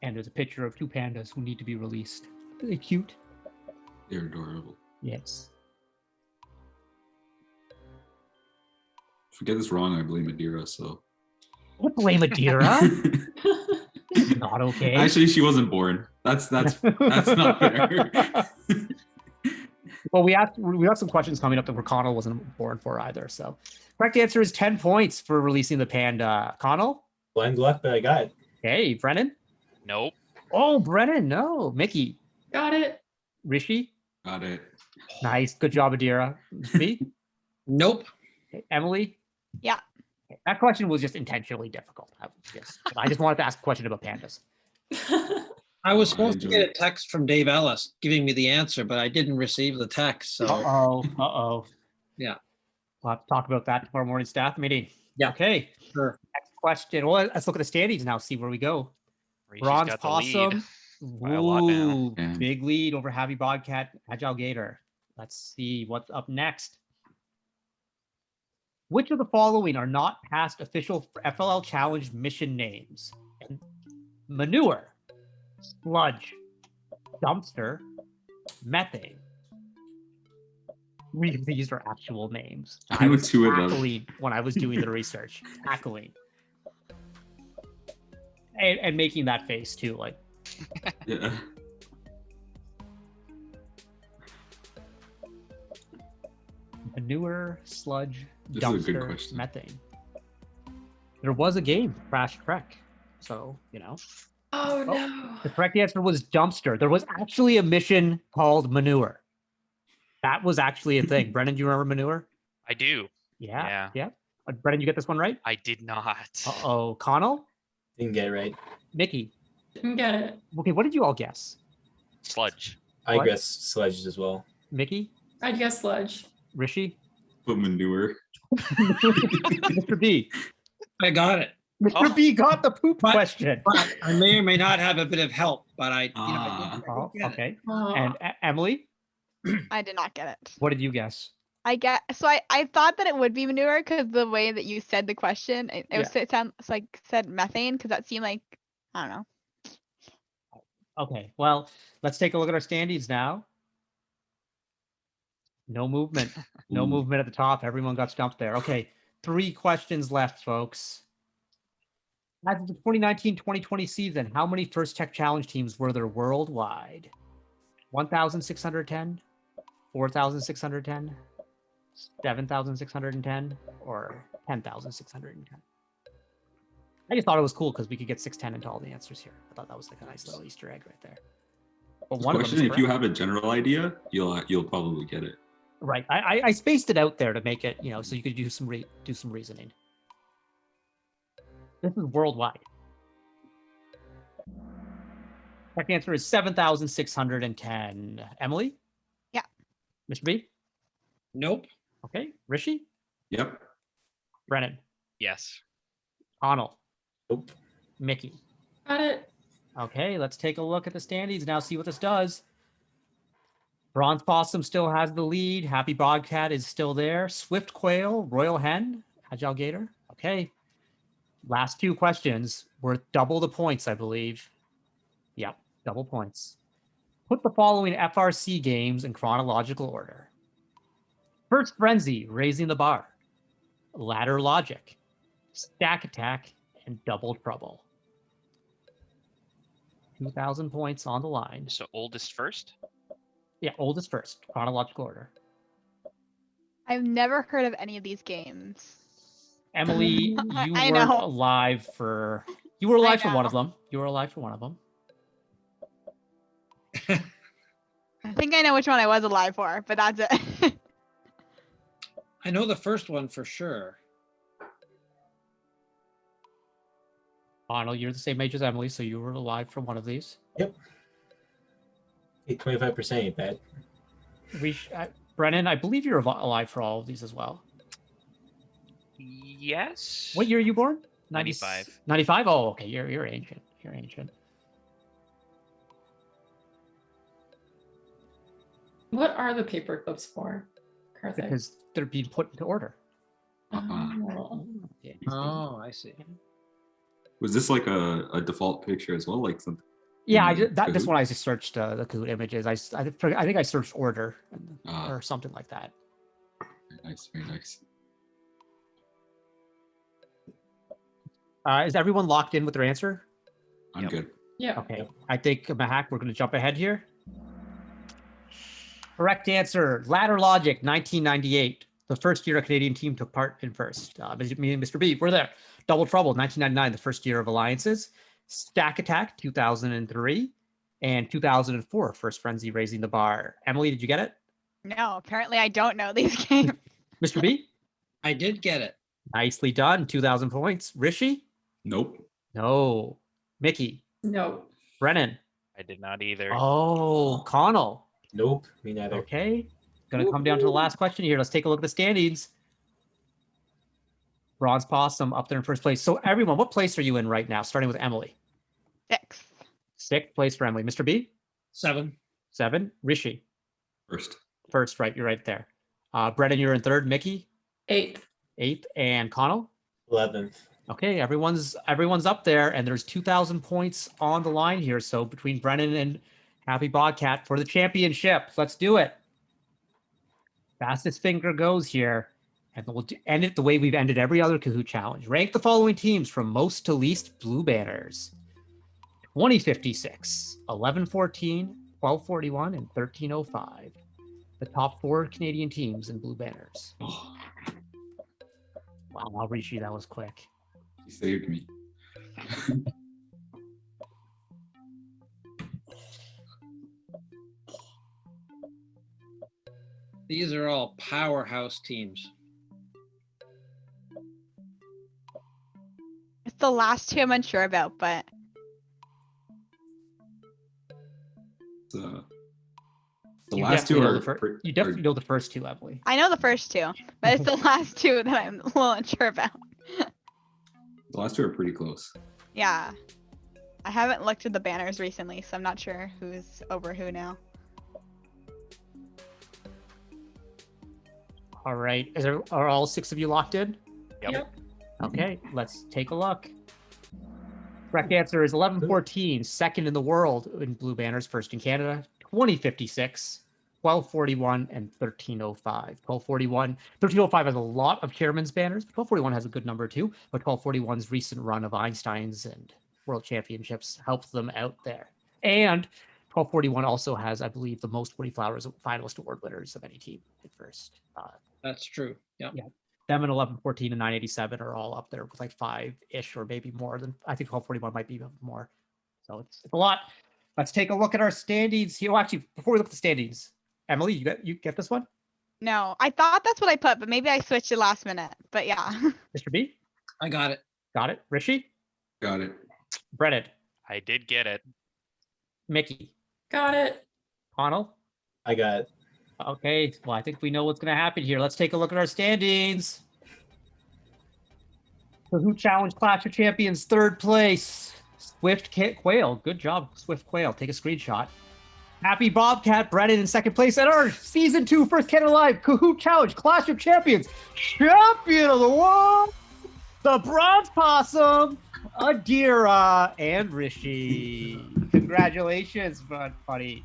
And there's a picture of 2 pandas who need to be released. Are they cute? They're adorable. Yes. If I get this wrong, I blame Adira, so. Don't blame Adira. It's not okay. Actually, she wasn't born. That's not fair. Well, we have some questions coming up that Connell wasn't born for either. So, correct answer is 10 points for releasing the panda. Connell? Blind luck, but I got it. Hey, Brennan? Nope. Oh, Brennan, no. Mickey? Got it. Rishi? Got it. Nice. Good job, Adira. Me? Nope. Okay, Emily? Yeah. Okay, that question was just intentionally difficult. I just wanted to ask a question about pandas. I was supposed to get a text from Dave Ellis giving me the answer, but I didn't receive the text. So Uh-oh. Yeah. We'll have to talk about that tomorrow morning staff meeting. Yeah. Okay. Sure. Next question. Well, let's look at the standings now, see where we go. Rishi's Bronze got the lead Possum. by a lot now. Ooh, Yeah. big lead over Happy Bobcat, Agile Gator. Let's see what's up next. Which of the following are not past official FLL Challenge mission names? Manure, sludge, dumpster, methane. These are actual names. I know 2 of them. Tackling when I was doing the research. Tackling. And making that face too, like. Yeah. Manure, sludge, This is a good dumpster, question. methane. There was a game, Crash Trek. So, Oh no. the correct answer was dumpster. There was actually a mission called manure. That was actually a thing. Brennan, do you remember manure? I do. Yeah. Brennan, you get this one right? I did not. Uh-oh. Connell? Didn't get it right. Mickey? Didn't get it. Okay, what did you all guess? Sludge. I What? guess sledges as well. Mickey? I'd guess sludge. Rishi? But manure. Mr. B? I got it. Mr. B got the poop But- question. But I may or may not have a bit of help, but I Ah. didn't Oh, get it. okay. Oh. And Emily, I did not get it. what did you guess? I thought that it would be manure because the way that you said the question, it sounds like said methane because that seemed like, I don't know. Okay, well, let's take a look at our standings now. No movement. No Ooh. movement at the top. Everyone got stumped there. Okay, 3 questions left, folks. As of the 2019-2020 season, how many First Tech Challenge teams were there worldwide? 1,610, 4,610, 7,610, or 10,610? I just thought it was cool because we could get 610 into all the answers here. I thought that was like a nice little Easter egg right there. But one of them Question: is if you correct. have a general idea, you'll probably get it. Right. I spaced it out there to make it, so you could do some reasoning. This is worldwide. Correct answer is 7,610. Emily? Yeah. Mr. B? Nope. Okay. Rishi? Yep. Brennan? Yes. Connell? Nope. Mickey? Got it. Okay, let's take a look at the standings now, see what this does. Bronze Possum still has the lead. Happy Bobcat is still there. Swift Quail, Royal Hen, Agile Gator. Okay. Last 2 questions worth double the points, I believe. Yep, double points. Put the following FRC games in chronological order. First Frenzy, Raising the Bar. Ladder Logic, Stack Attack, and Double Trouble. 2,000 points on the line. So oldest first? Yeah, oldest first, chronological order. I've never heard of any of these games. Emily, you I weren't know. alive for. You were alive for one of know. them. You were alive for one of them. I think I know which one I was alive for, but that's it. I know the first one for sure. Arnold, you're the same age as Emily, so you were alive for one of these. Yep. Hey, 25% ain't bad. Brennan, I believe you're alive for all of these as well. Yes. What year are you born? 95. 95? Oh, okay. You're ancient. You're ancient. What are the paper clips for, Karthik? Because they're being put into order. Oh. Yeah. Oh, I see. Was this like a default picture as well? Like something? Yeah, in the this Kahoot? one I just searched the Kahoot images. I think I searched order or something like that. Very nice, very nice. Is everyone locked in with their answer? I'm good. Yeah. Okay. I think, Mahak, we're going to jump ahead here. Correct answer, Ladder Logic, 1998. The first year a Canadian team took part in FIRST. Me and Mr. B, we're there. Double Trouble, 1999, the first year of Alliances. Stack Attack, 2003. And 2004, First Frenzy, Raising the Bar. Emily, did you get it? No, apparently I don't know these games. Mr. B? I did get it. Nicely done, 2,000 points. Rishi? Nope. No. Mickey? No. Brennan? I did not either. Oh, Connell? Nope, me neither. Okay. Gonna come down to the last question here. Let's take a look at the standings. Bronze Possum up there in first place. So everyone, what place are you in right now? Starting with Emily. 6. 6th place for Emily. Mr. B? 7. 7. Rishi? First. First, right. You're right there. Brennan, you're in 3rd. Mickey? 8th. 8th. And Connell? 11th. Okay, everyone's up there, and there's 2,000 points on the line here. So between Brennan and Happy Bobcat for the championship. Let's do it. Fastest finger goes here. And we'll end it the way we've ended every other Kahoot challenge. Rank the following teams from most to least blue banners. 2056, 1114, 1241, and 1305. The top 4 Canadian teams in blue banners. Oh, Wow, Rishi, that was quick. he saved me. These are all powerhouse teams. It's the last 2 I'm unsure about, but The You last definitely two know are the fir- You definitely know the first 2, Emily. I know the first 2, but it's the last 2 that I'm a little unsure about. the last two are pretty close. Yeah. I haven't looked at the banners recently, so I'm not sure who's over who now. All right. Are all 6 of you locked in? Yep. Okay, let's take a look. Correct answer is 1114, second in the world in blue banners, first in Canada. 2056, 1241, and 1305. 1305 has a lot of chairman's banners, but 1241 has a good number too. But 1241's recent run of Einstein's and World Championships helped them out there. And 1241 also has, I believe, the most Woodie Flowers finalist award winners of any team at first. That's true. Yep. Yeah. Them and 1114 and 987 are all up there with like 5-ish or maybe more than, I think 1241 might be even more. So it's a lot. Let's take a look at our standings here. Well, actually, before we look at the standings, Emily, you get this one? No, I thought that's what I put, but maybe I switched it last minute. But yeah. Mr. B? I got it. Got it. Rishi? Got it. Brennan? I did get it. Mickey? Got it. Connell? I got it. Okay, well, I think we know what's going to happen here. Let's take a look at our standings. Kahoot Challenge Clash of Champions, 3rd place. Swift Quail. Good job, Swift Quail. Take a screenshot. Happy Bobcat, Brennan in 2nd place. And our Season 2 First Canada Live Kahoot Challenge Clash of Champions champion of the world, the Bronze Possum, Adira, and Rishi. Congratulations, buddy.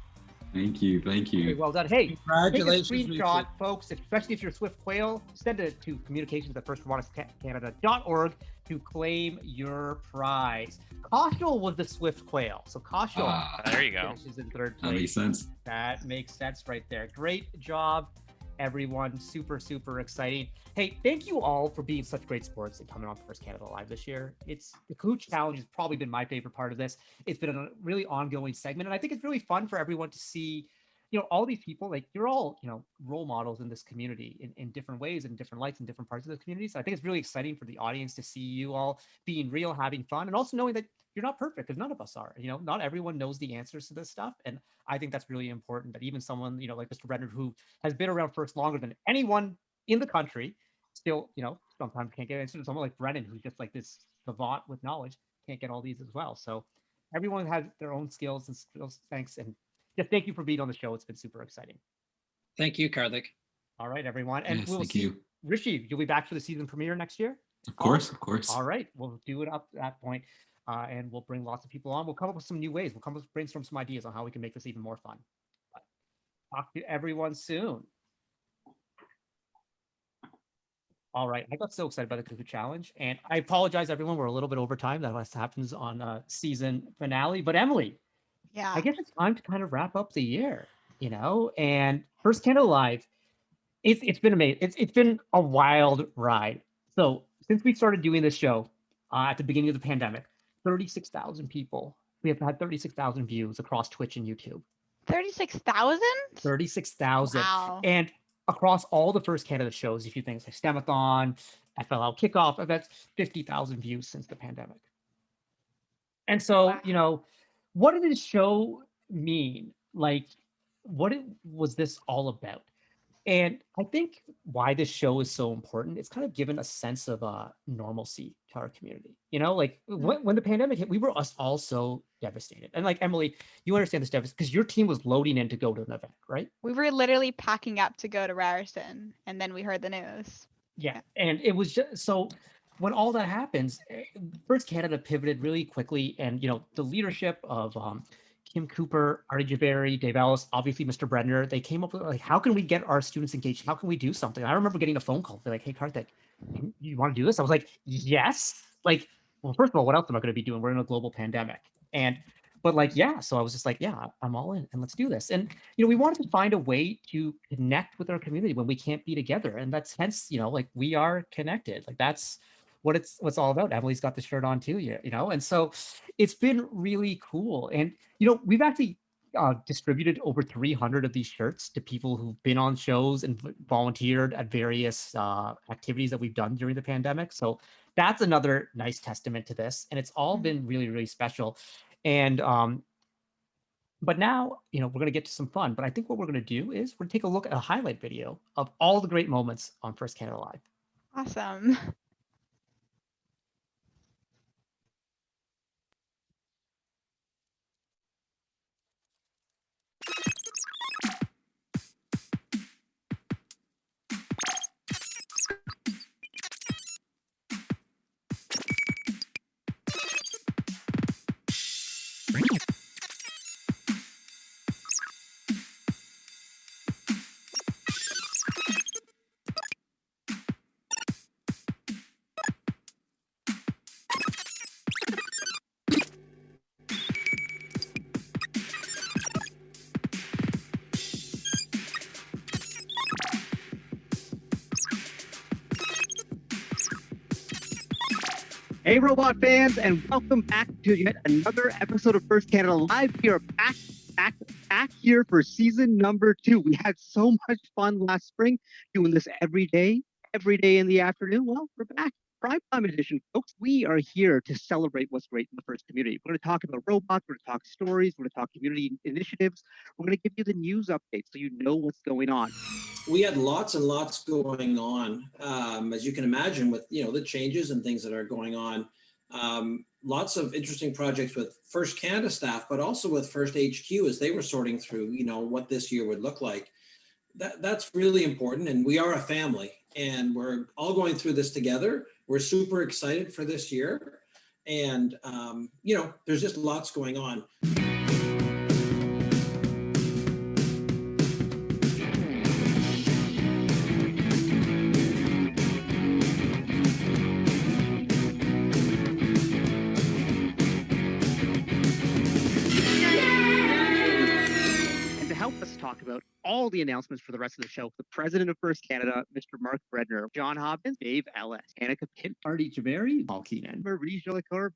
Thank you. Thank Very you. well done. Hey, take a Congratulations, screenshot, Rishi. folks, especially if you're a Swift Quail, send it to communications@firstcanada.org to claim your prize. Kaushal was the Swift Quail. So Kaushal There you go. finishes in 3rd That makes place. sense. That makes sense right there. Great job, everyone. Super, super exciting. Hey, thank you all for being such great sports and coming on First Canada Live this year. The Kahoot Challenge has probably been my favorite part of this. It's been a really ongoing segment, and I think it's really fun for everyone to see, all these people, like you're all, role models in this community in different ways, in different lights, in different parts of the community. So I think it's really exciting for the audience to see you all being real, having fun, and also knowing that you're not perfect, because none of us are. Not everyone knows the answers to this stuff. And I think that's really important, that even someone, like Mr. Breadner, who has been around FRC longer than anyone in the country, still, sometimes can't get answers. Someone like Brennan, who's just like this savant with knowledge, can't get all these as well. So everyone has their own skills and skills. Thanks. And just thank you for being on the show. It's been super exciting. Thank you, Karthik. All right, everyone. And Yes, we'll thank see you. Rishi, you'll be back for the season premiere next year? Of course, of course. All right, we'll do it up at that point, and we'll bring lots of people on. We'll come up with some new ways. We'll come up with brainstorm some ideas on how we can make this even more fun. But talk to everyone soon. All right, I got so excited by the Kahoot challenge, and I apologize, everyone. We're a little bit over time. That always happens on season finale. But Emily, Yeah. I guess it's time to kind of wrap up the year, and FRC Canada Live, it's been amazing. It's been a wild ride. So since we started doing this show at the beginning of the pandemic, 36,000 people. We have had 36,000 views across Twitch and YouTube. 36,000? 36,000. Wow. And across all the FRC Canada shows, if you think like STEMathon, FLL kickoff events, 50,000 views since the pandemic. And so, what did this show mean? Like, was this all about? And I think why this show is so important, it's kind of given a sense of normalcy to our community. Like when the pandemic hit, we were all so devastated. And like, Emily, you understand this devastation because your team was loading in to go to an event, right? We were literally packing up to go to Raritan, and then we heard the news. Yeah, and it was just so when all that happens, FRC Canada pivoted really quickly, and the leadership of Kim Cooper, Arti Javeri, Dave Ellis, obviously Mr. Breadner, they came up with like, how can we get our students engaged? How can we do something? I remember getting a phone call. They're like, hey, Karthik, you want to do this? I was like, yes. Like, well, first of all, what else am I going to be doing? We're in a global pandemic. But like, yeah, so I was just like, yeah, I'm all in and let's do this. And, we wanted to find a way to connect with our community when we can't be together. And that's hence, like we are connected. Like that's what it's all about. Emily's got the shirt on too, and so it's been really cool. And we've actually distributed over 300 of these shirts to people who've been on shows and volunteered at various activities that we've done during the pandemic. So that's another nice testament to this, and it's all been really, really special. And but now we're going to get to some fun. But I think what we're going to do is we're going to take a look at a highlight video of all the great moments on FRC Canada Live. Awesome. Hey, robot fans, and welcome back to yet another episode of FRC Canada Live. We are back here for season number 2. We had so much fun last spring doing this every day in the afternoon. Well, we're back. Primetime edition, folks. We are here to celebrate what's great in the FRC community. We're going to talk about robots. We're going to talk stories. We're going to talk community initiatives. We're going to give you the news updates so you know what's going on. We had lots and lots going on, as you can imagine, with the changes and things that are going on. Lots of interesting projects with FRC Canada staff, but also with FRC HQ as they were sorting through, what this year would look like. That's really important, and we are a family, and we're all going through this together. We're super excited for this year, and there's just lots going on. Talk about all all the announcements for the rest of the show. The president of First Canada, Mr. Mark Breadner, John Hobbins, Dave Ellis, Annika Pint, Arti Javeri, Paul Keenan, Marie Jolicoeur,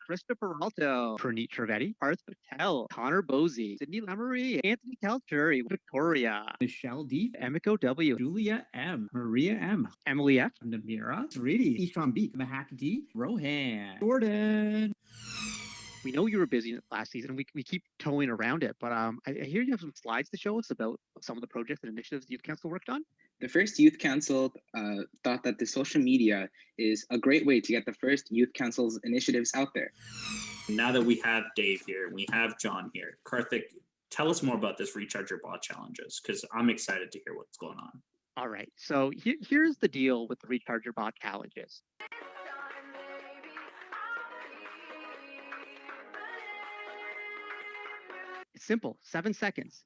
Christopher Alto, Praneet Trivedi, Parth Patel, Connor Bosey, Sydney Lemery, Anthony Calchuri, Victoria, Michelle D, Emiko W, Julia M, Maria M, Emily F, Namira, Sriti, Ishan B, Mahak D, Rohan, Jordan. We know you were busy last season. We keep towing around it, but I hear you have some slides to show us about some of the projects and initiatives the Youth Council worked on. The first Youth Council thought that the social media is a great way to get the first Youth Council's initiatives out there. Now that we have Dave here, we have John here, Karthik, tell us more about this Recharge Your Bot challenges, because I'm excited to hear what's going on. All right, so here's the deal with the Recharge Your Bot challenges. It's simple, 7 seconds.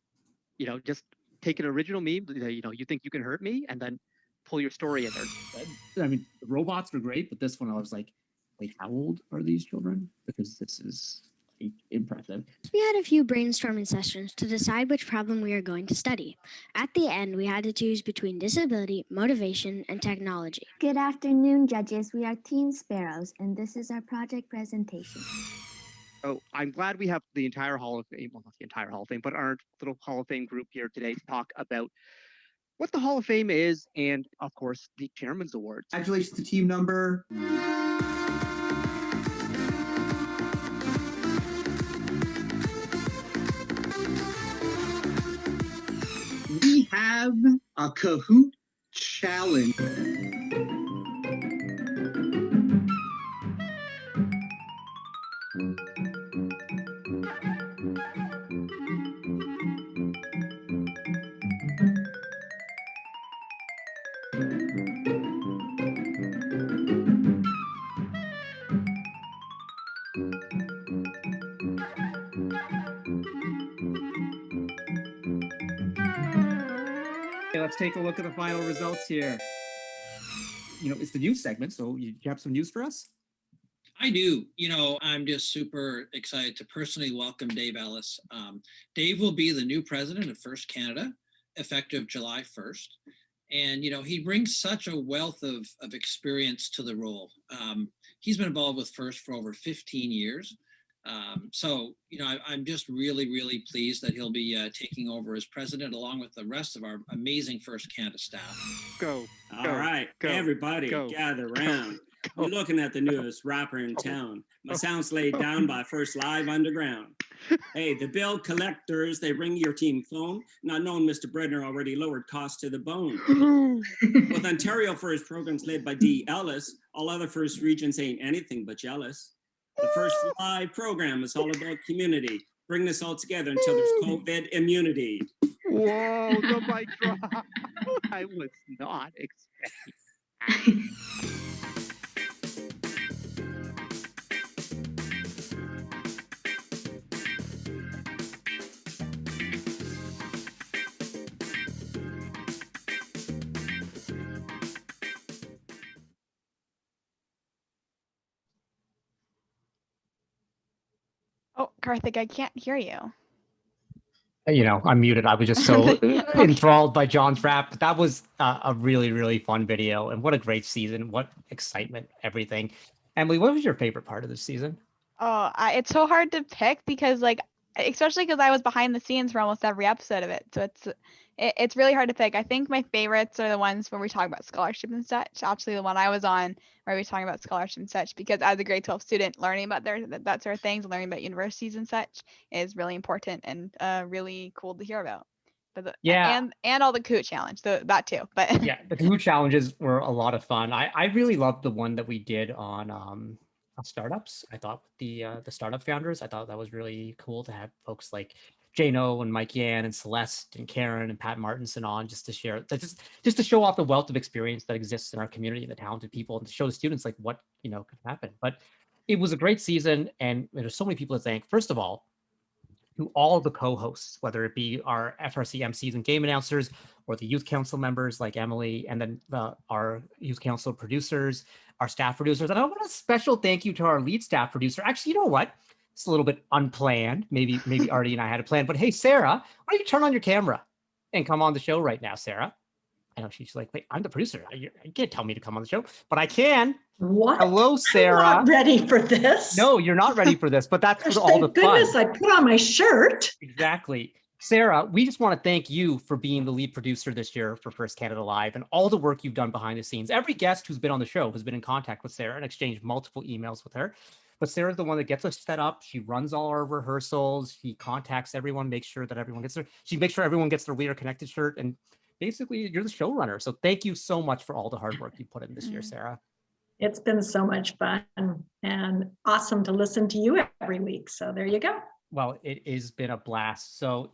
You know, just take an original meme, you know, you think you can hurt me, and then pull your story in there. I mean, the robots were great, but this one I was like, wait, how old are these children? Because this is like, impressive. We had a few brainstorming sessions to decide which problem we are going to study. At the end, we had to choose between disability, motivation, and technology. Good afternoon, judges. We are Team Sparrows, and this is our project presentation. So I'm glad we have the entire Hall of Fame, well, not the entire Hall of Fame, but our little Hall of Fame group here today to talk about what the Hall of Fame is and, of course, the Chairman's Awards. Congratulations to team number. We have a Kahoot challenge. Okay, let's take a look at the final results here. You know, it's the news segment, so you have some news for us? I do. You know, I'm just super excited to personally welcome Dave Ellis. Dave will be the new president of First Canada, effective July 1st. And, you know, he brings such a wealth of experience to the role. He's been involved with First for over 15 years. So, you know, I'm just really, really pleased that he'll be taking over as president along with the rest of our amazing First Canada staff. All right, everybody gather around. You're looking at the newest rapper in town. My sound's laid down by First Live Underground. Hey, the bill collectors, they ring your team phone. Not knowing Mr. Breadner already lowered costs to the bone. With Ontario First programs led by D. Ellis, all other First regions ain't anything but jealous. The First Live program is all about community. Bring this all together until there's COVID immunity. Whoa, the mic drop. I was not expecting. Oh, Karthik, I can't hear you. You know, I'm muted. I was just so enthralled by John's rap. But that was a really, really fun video. And what a great season. What excitement, everything. Emily, what was your favorite part of this season? Oh, it's so hard to pick because, like, especially because I was behind the scenes for almost every episode of it. So it's really hard to pick. I think my favorites are the ones where we talk about scholarship and such. Absolutely, the one I was on where we were talking about scholarship and such, because as a grade 12 student, learning about that sort of things, learning about universities and such is really important and really cool to hear about. But and all the Kahoot challenge, that too. But yeah, the Kahoot challenges were a lot of fun. I really loved the one that we did on startups. I thought the startup founders, I thought that was really cool to have folks like Jano and Mike Yan and Celeste and Karen and Pat Martinson on just to share, just to show off the wealth of experience that exists in our community and the talented people, and to show the students like what, you know, could happen. But it was a great season, and there's so many people to thank. First of all, to all the co-hosts, whether it be our FRC MCs and game announcers or the youth council members like Emily, and then our youth council producers, our staff producers. And I want a special thank you to our lead staff producer. Actually, you know what? It's a little bit unplanned. Maybe Artie and I had a plan, but hey, Sarah, why don't you turn on your camera and come on the show right now, Sarah. I know she's like, wait, I'm the producer. You can't tell me to come on the show, but I can. What? Hello, Sarah. I'm not ready for this. No, you're not ready for this, but that's Gosh, for all the thank goodness fun. I put on my shirt. Exactly. Sarah, we just want to thank you for being the lead producer this year for First Canada Live and all the work you've done behind the scenes. Every guest who's been on the show has been in contact with Sarah and exchanged multiple emails with her. But Sarah's the one that gets us set up. She runs all our rehearsals. She contacts everyone, makes sure that everyone gets she makes sure everyone gets their We Are Connected shirt. And basically, you're the showrunner. So thank you so much for all the hard work you put in this year, Sarah. It's been so much fun and awesome to listen to you every week. So there you go. Well, it has been a blast. So,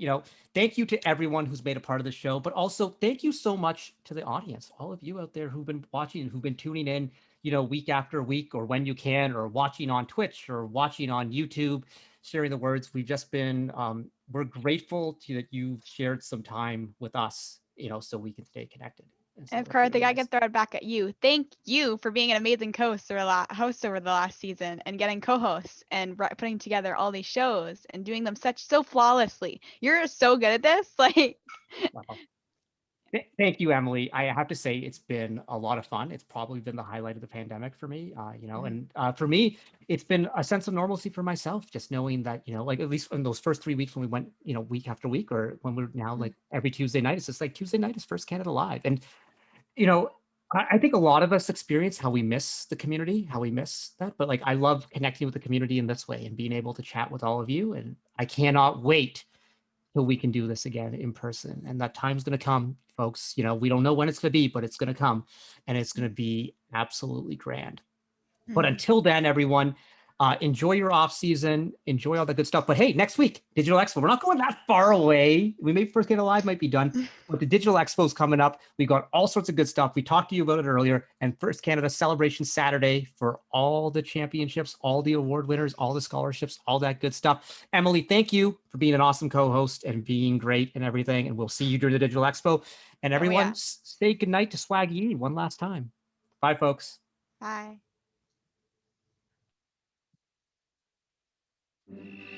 thank you to everyone who's made a part of the show, but also thank you so much to the audience, all of you out there who've been watching, who've been tuning in, week after week, or when you can, or watching on Twitch or watching on YouTube, sharing the words. We've just been, we're grateful that you've shared some time with us, so we can stay connected. And Karthik, I can throw it back at you. Thank you for being an amazing host over the last season and getting co-hosts and putting together all these shows and doing them so flawlessly. You're so good at this. Wow. Thank you, Emily. I have to say it's been a lot of fun. It's probably been the highlight of the pandemic for me, and for me, it's been a sense of normalcy for myself, just knowing that, at least in those first 3 weeks when we went, week after week, or when we're now like every Tuesday night, it's just like Tuesday night is First Canada Live. And I think a lot of us experience how we miss the community, how we miss that. But I love connecting with the community in this way and being able to chat with all of you. And I cannot wait till we can do this again in person. And that time's going to come, folks. We don't know when it's going to be, but it's going to come. And it's going to be absolutely grand. But until then, everyone, enjoy your off season, enjoy all the good stuff. But hey, next week, Digital Expo, we're not going that far away. We may First Canada Live might be done, but the Digital Expo is coming up. We got all sorts of good stuff. We talked to you about it earlier, and First Canada Celebration Saturday for all the championships, all the award winners, all the scholarships, all that good stuff. Emily, thank you for being an awesome co-host and being great and everything. And we'll see you during the Digital Expo. And everyone, say goodnight to Swaggy one last time. Bye, folks. Bye. Mm.